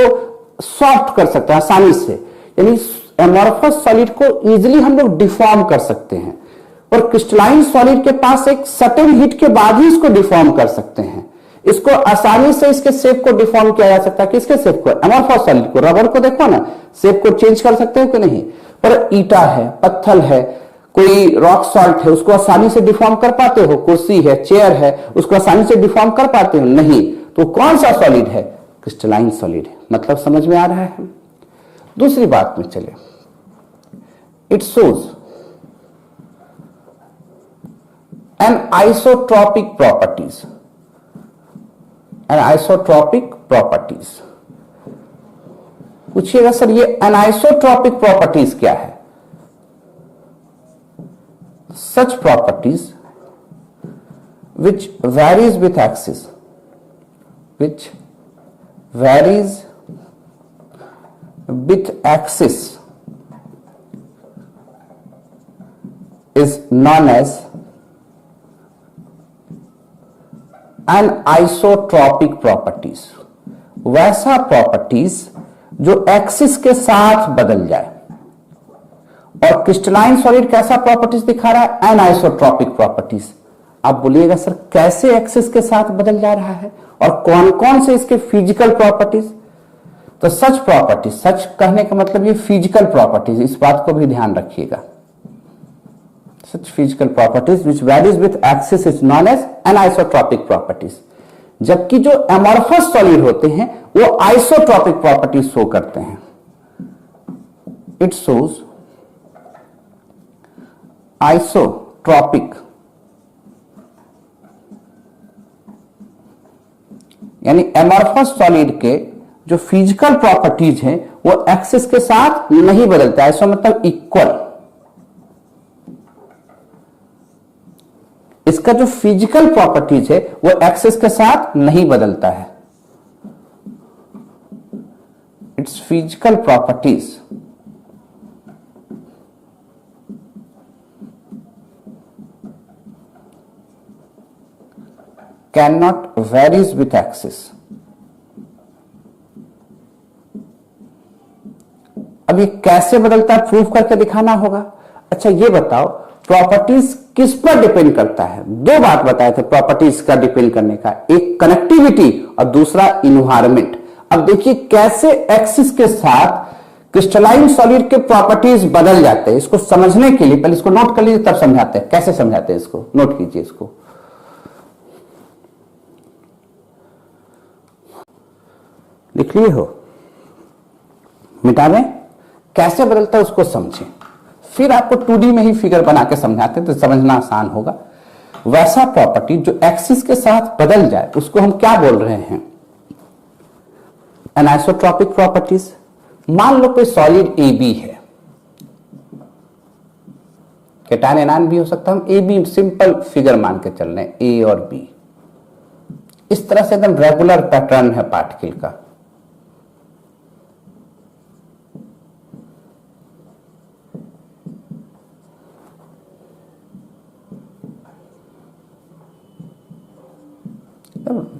सॉफ्ट कर सकते हैं आसानी से, यानी एमॉर्फस सॉलिड को इजीली हम लोग डिफॉर्म कर सकते हैं। और क्रिस्टलाइन सॉलिड के पास एक सर्टेन हीट के बाद ही इसको डिफॉर्म कर सकते हैं। इसको आसानी से इसके शेप को डिफॉर्म किया जा सकता है। किसके शेप को? एमॉर्फस सॉलिड को। रबर को देखो ना, शेप को चेंज कर सकते हो कि नहीं? पर ईटा है, पत्थर है, कोई रॉक सॉल्ट है, उसको आसानी से डिफॉर्म कर पाते हो? कुर्सी है, चेयर है, उसको आसानी से डिफॉर्म कर पाते हो? नहीं। तो कौन सा सॉलिड है? क्रिस्टलाइन सॉलिड है। मतलब समझ में आ रहा है? दूसरी बात में चले। It shows an isotropic properties, पूछिएगा सर ये अनाइसोट्रॉपिक प्रॉपर्टीज क्या है? सच properties which varies with axis, which varies with axis is known as anisotropic properties. वैसा प्रॉपर्टीज जो एक्सिस के साथ बदल जाए। और क्रिस्टलाइन सॉलिड कैसा प्रॉपर्टीज दिखा रहा है? अनआइसोट्रॉपिक प्रॉपर्टीज। आप बोलिएगा सर कैसे एक्सिस के साथ बदल जा रहा है और कौन कौन से इसके फिजिकल प्रॉपर्टीज? तो सच प्रॉपर्टीज, सच कहने का मतलब ये फिजिकल प्रॉपर्टीज, इस बात को भी ध्यान रखिएगा। Such physical properties which varies with axis is known as anisotropic properties. जबकि जो एमॉर्फस सॉलिड होते हैं वो आइसोट्रॉपिक प्रॉपर्टीज शो करते हैं। इट शोज आइसोट्रॉपिक, यानी एमॉर्फस सॉलिड के जो फिजिकल प्रॉपर्टीज हैं वो एक्सिस के साथ नहीं बदलता है। ऐसा मतलब इक्वल। इसका जो फिजिकल प्रॉपर्टीज है वो एक्सिस के साथ नहीं बदलता है। It's physical properties cannot varies with axis। अब ये कैसे बदलता है प्रूफ करके दिखाना होगा। अच्छा ये बताओ प्रॉपर्टीज किस पर डिपेंड करता है? दो बात बताए थे प्रॉपर्टीज का डिपेंड करने का, एक कनेक्टिविटी और दूसरा इन्वायरमेंट। अब देखिए कैसे एक्सिस के साथ क्रिस्टलाइन सॉलिड के प्रॉपर्टीज बदल जाते हैं। इसको समझने के लिए पहले इसको नोट कर लीजिए तब समझाते हैं। कैसे समझाते हैं इसको नोट कीजिए। इसको लिख लिए हो, मिटा दें। कैसे बदलता है उसको समझें, फिर आपको 2D में ही फिगर बना के समझाते हैं तो समझना आसान होगा। वैसा प्रॉपर्टी जो एक्सिस के साथ बदल जाए उसको हम क्या बोल रहे हैं? अनआइसोट्रॉपिक प्रॉपर्टीज। मान लो कोई सॉलिड AB है, केटायन एनायन भी हो सकता है। हम AB सिंपल फिगर मान के चल रहे हैं, A और B। इस तरह से एकदम रेगुलर पैटर्न है पार्टिकल का।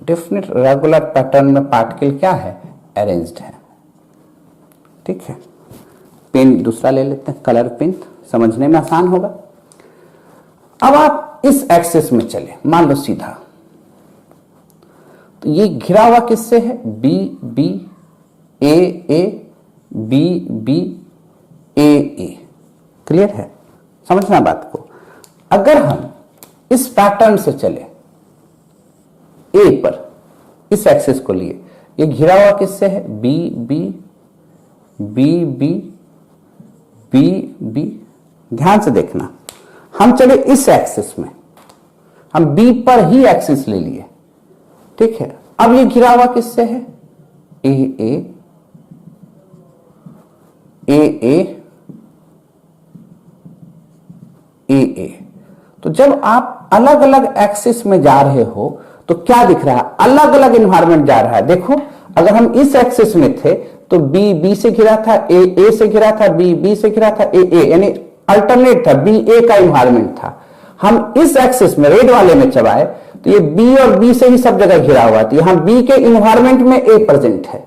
डेफिनेट रेगुलर पैटर्न में पार्टिकल क्या है? अरेंज्ड है। ठीक है, पेन दूसरा ले लेते हैं, कलर पेन, समझने में आसान होगा। अब आप इस एक्सिस में चले, मान लो सीधा, तो ये घिरा हुआ किससे है? B B A A B B A A. Clear है? समझना बात को। अगर हम इस पैटर्न से चले ए पर, इस एक्सिस को लिए, ये घिरा हुआ किससे है? B B B B B B. ध्यान से देखना, हम चले इस एक्सिस में, हम बी पर ही एक्सिस ले लिए। ठीक है, अब ये घिरा हुआ किससे है? ए ए ए ए ए ए। तो जब आप अलग अलग एक्सिस में जा रहे हो तो क्या दिख रहा है? अलग अलग इन्वायरमेंट जा रहा है। देखो अगर हम इस एक्सिस में थे तो बी बी से घिरा था, ए ए से घिरा था, बी बी से घिरा था, ए ए, यानी अल्टरनेट था, बी ए का इन्वायरमेंट था। हम इस एक्सिस में रेड वाले में चबाए तो ये बी और बी से ही सब जगह घिरा हुआ था। यहां बी के इन्वायरमेंट में ए प्रेजेंट है।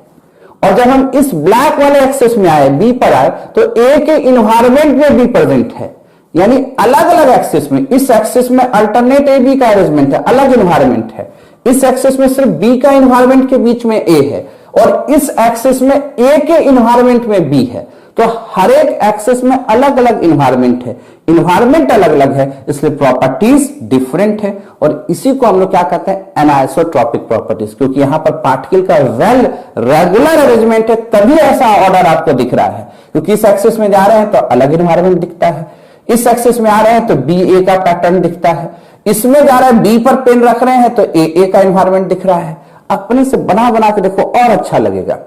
और जब हम इस ब्लैक वाले एक्सिस में आए, बी पर आए, तो ए के इन्वायरमेंट में बी प्रेजेंट है। यानी अलग अलग एक्सिस में, इस एक्सिस में अल्टरनेट ए बी का अरेंजमेंट है, अलग इन्वायरमेंट है। इस एक्सिस में सिर्फ बी का इन्वायरमेंट के बीच में ए है और इस एक्सिस में ए के इन्वायरमेंट में बी है। तो हर एक एक्सिस में अलग अलग इन्वायरमेंट है, इन्वायरमेंट अलग अलग है, इसलिए प्रॉपर्टीज डिफरेंट है। और इसी को हम लोग क्या कहते हैं? Anisotropic properties. क्योंकि यहां पर पार्टिकल का वेल रेगुलर अरेंजमेंट है, तभी ऐसा ऑर्डर आपको दिख रहा है। क्योंकि इस एक्सिस में जा रहे हैं तो अलग इन्वायरमेंट दिखता है, इस एक्सिस में आ रहे हैं तो बी ए का पैटर्न दिखता है, इसमें जा रहा है बी पर पेन रख रहे हैं तो ए ए का इन्वायरमेंट दिख रहा है। अपने से बना बना के देखो और अच्छा लगेगा।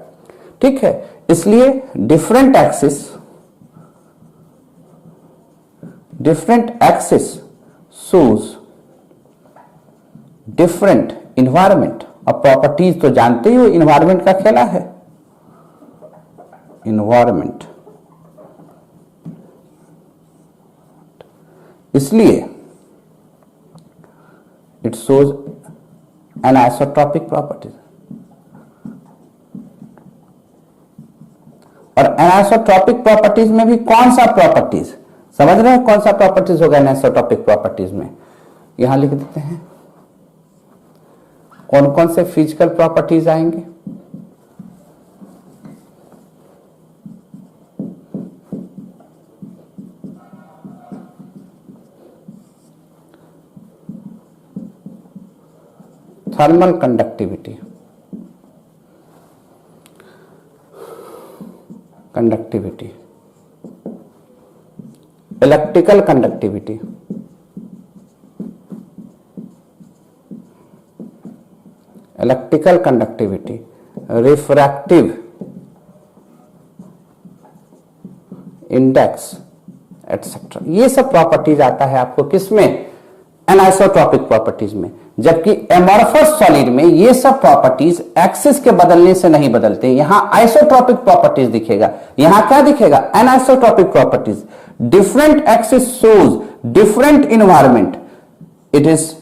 ठीक है, इसलिए different axis shows different environment. अब प्रॉपर्टीज तो जानते ही हो, इन्वायरमेंट का खेला है, इन्वायरमेंट, इसलिए इट शोज एनिसोट्रॉपिक प्रॉपर्टीज। और एनिसोट्रॉपिक प्रॉपर्टीज में भी कौन सा प्रॉपर्टीज, समझ रहे हैं कौन सा प्रॉपर्टीज होगा एनिसोट्रॉपिक प्रॉपर्टीज में? यहां लिख देते हैं कौन कौन से फिजिकल प्रॉपर्टीज आएंगे। Thermal conductivity, electrical conductivity, refractive index etcetera. ये सब प्रॉपर्टीज आता है आपको किसमें? एनिसोट्रॉपिक प्रॉपर्टीज में। जबकि एमॉर्फस सॉलिड में ये सब प्रॉपर्टीज एक्सिस के बदलने से नहीं बदलते। यहां आइसोट्रॉपिक प्रॉपर्टीज दिखेगा, यहां क्या दिखेगा? Anisotropic properties. Different axis shows different environment, it is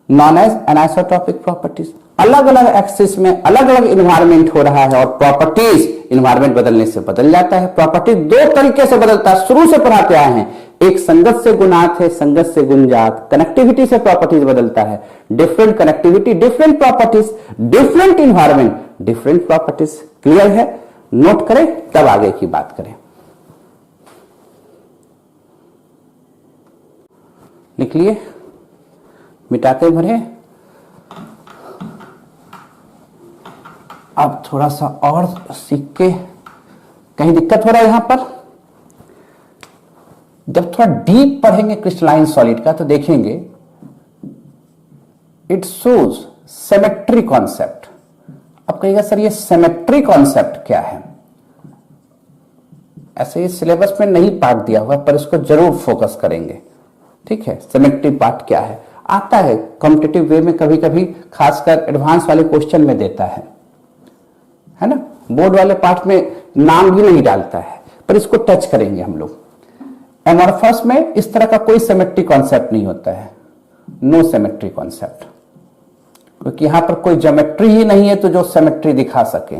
known as anisotropic properties. अलग अलग एक्सिस में अलग अलग इन्वायरमेंट हो रहा है और प्रॉपर्टीज इन्वायरमेंट बदलने से बदल जाता है। प्रॉपर्टी दो तरीके से बदलता है, शुरू से पढ़ाते आए हैं। एक संगत से गुणात है, संगत से गुणजात। कनेक्टिविटी से प्रॉपर्टीज बदलता है, different connectivity, different properties, different environment, different properties. Clear है? नोट करें तब आगे की बात करें। लिख लिए, मिटाते भरे। अब थोड़ा सा और सीख के, कहीं दिक्कत हो रहा है यहां पर? जब थोड़ा डीप पढ़ेंगे क्रिस्टलाइन सॉलिड का तो देखेंगे इट शोज सिमेट्री कॉन्सेप्ट। अब कहिएगा सर ये सिमेट्री कॉन्सेप्ट क्या है? ऐसे ही सिलेबस में नहीं पार्ट दिया हुआ पर इसको जरूर फोकस करेंगे। ठीक है, सिमेट्री पार्ट क्या है? आता है कॉम्पिटिटिव वे में, कभी कभी खासकर एडवांस वाले क्वेश्चन में देता है ना। बोर्ड वाले पार्ट में नाम भी नहीं डालता है, पर इसको टच करेंगे हम लोग। एमॉर्फस में इस तरह का कोई सिमेट्री कॉन्सेप्ट नहीं होता है, नो सिमेट्री कॉन्सेप्ट, क्योंकि यहां पर कोई ज्योमेट्री ही नहीं है तो जो सिमेट्री दिखा सके।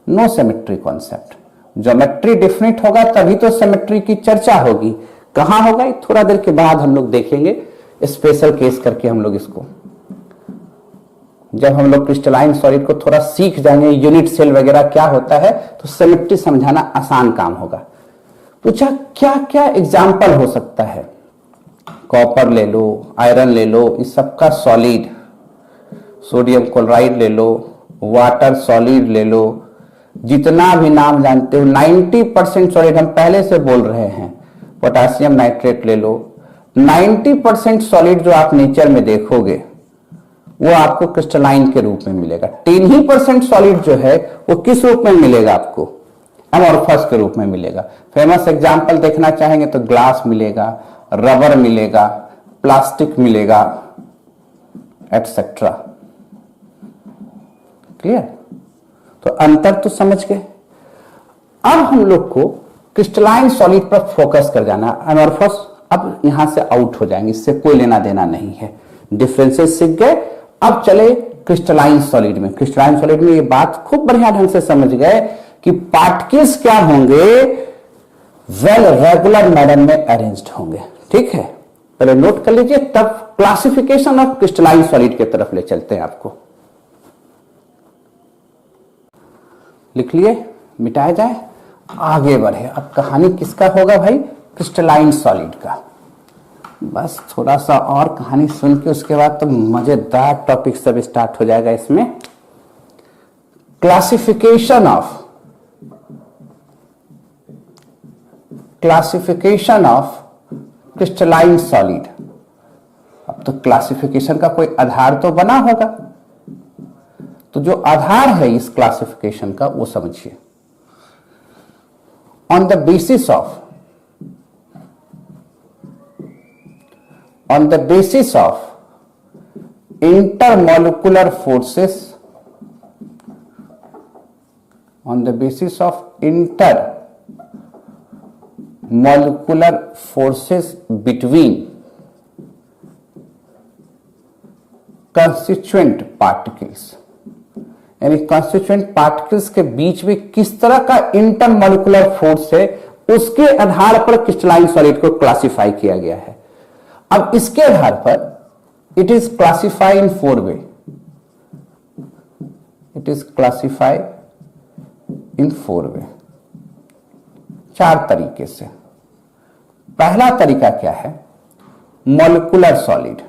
No symmetry concept. Geometry different होगा तभी तो सिमेट्री की चर्चा होगी। कहां होगा थोड़ा देर के बाद हम लोग देखेंगे, स्पेशल केस करके हम लोग इसको। जब हम लोग क्रिस्टलाइन सॉलिड को थोड़ा सीख जाएंगे, यूनिट सेल वगैरह क्या होता है, तो सिमेट्री समझाना आसान काम होगा। पूछा क्या क्या एग्जाम्पल हो सकता है? कॉपर ले लो, आयरन ले लो, इस सबका सॉलिड, सोडियम क्लोराइड ले लो, वाटर सॉलिड ले लो, जितना भी नाम जानते हो 90% सॉलिड हम पहले से बोल रहे हैं। पोटासियम नाइट्रेट ले लो, 90% सॉलिड जो आप नेचर में देखोगे वो आपको क्रिस्टलाइन के रूप में मिलेगा। 10% सॉलिड जो है वो किस रूप में मिलेगा आपको? एमॉर्फस के रूप में मिलेगा। फेमस एग्जांपल देखना चाहेंगे तो ग्लास मिलेगा, रबर मिलेगा, प्लास्टिक मिलेगा, एटसेट्रा। क्लियर? तो अंतर तो समझ गए। अब हम लोग को क्रिस्टलाइन सॉलिड पर फोकस कर जाना। एमॉर्फस अब यहां से आउट हो जाएंगे, इससे कोई लेना देना नहीं है। डिफरेंसेस सीख गए, अब चले क्रिस्टलाइन सॉलिड में। क्रिस्टलाइन सॉलिड में ये बात खूब बढ़िया ढंग से समझ गए कि पार्टिकल्स क्या होंगे, वेल रेगुलर मैनर में अरेंज्ड होंगे। ठीक है, पहले नोट कर लीजिए, तब क्लासिफिकेशन ऑफ क्रिस्टलाइन सॉलिड की तरफ ले चलते हैं आपको। लिख लिए, मिटाया जाए, आगे बढ़े। अब कहानी किसका होगा भाई? क्रिस्टलाइन सॉलिड का। बस थोड़ा सा और कहानी सुन के उसके बाद तो मजेदार टॉपिक सब स्टार्ट हो जाएगा इसमें। Classification of crystalline solid. अब तो क्लासिफिकेशन का कोई आधार तो बना होगा, तो जो आधार है इस क्लासिफिकेशन का वो समझिए। on the basis of intermolecular forces, on the basis of intermolecular forces between constituent particles, यानी constituent particles के बीच में किस तरह का intermolecular force है, उसके आधार पर क्रिस्टलाइन सॉलिड को क्लासिफाई किया गया है। अब इसके आधार पर it is classified in 4 way, it is classified in 4 वे, 4 तरीके से। पहला तरीका क्या है, मॉलिक्यूलर सॉलिड।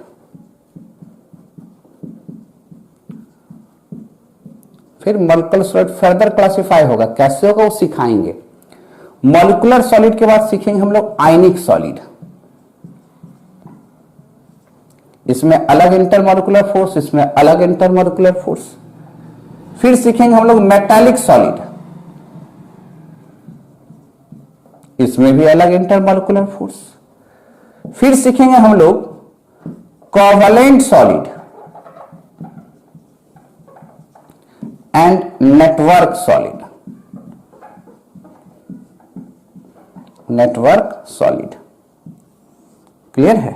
फिर मॉलिक्यूलर सॉलिड फर्दर क्लासिफाई होगा, कैसे होगा वो सिखाएंगे। मॉलिक्यूलर सॉलिड के बाद सीखेंगे हम लोग आयनिक सॉलिड, इसमें अलग इंटरमॉलिक्यूलर फोर्स, इसमें अलग इंटरमॉलिक्यूलर फोर्स। फिर सीखेंगे हम लोग मेटालिक सॉलिड, इसमें भी अलग इंटरमॉलिक्यूलर फोर्स। फिर सीखेंगे हम लोग covalent solid and network solid, network solid. Clear है?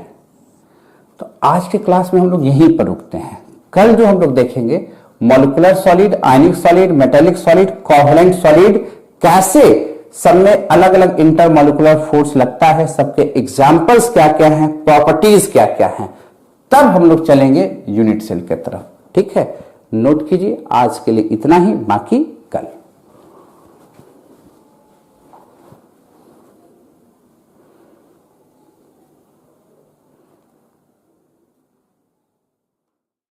तो आज के क्लास में हम लोग यहीं पर रुकते हैं। कल जो हम लोग देखेंगे मॉलिक्यूलर सॉलिड, आयनिक solid, metallic solid, covalent solid, कैसे सब में अलग अलग इंटरमॉलिक्यूलर फोर्स लगता है, सबके एग्जांपल्स क्या क्या हैं, प्रॉपर्टीज क्या क्या हैं, तब हम लोग चलेंगे यूनिट सेल की तरफ। ठीक है, नोट कीजिए, आज के लिए इतना ही, बाकी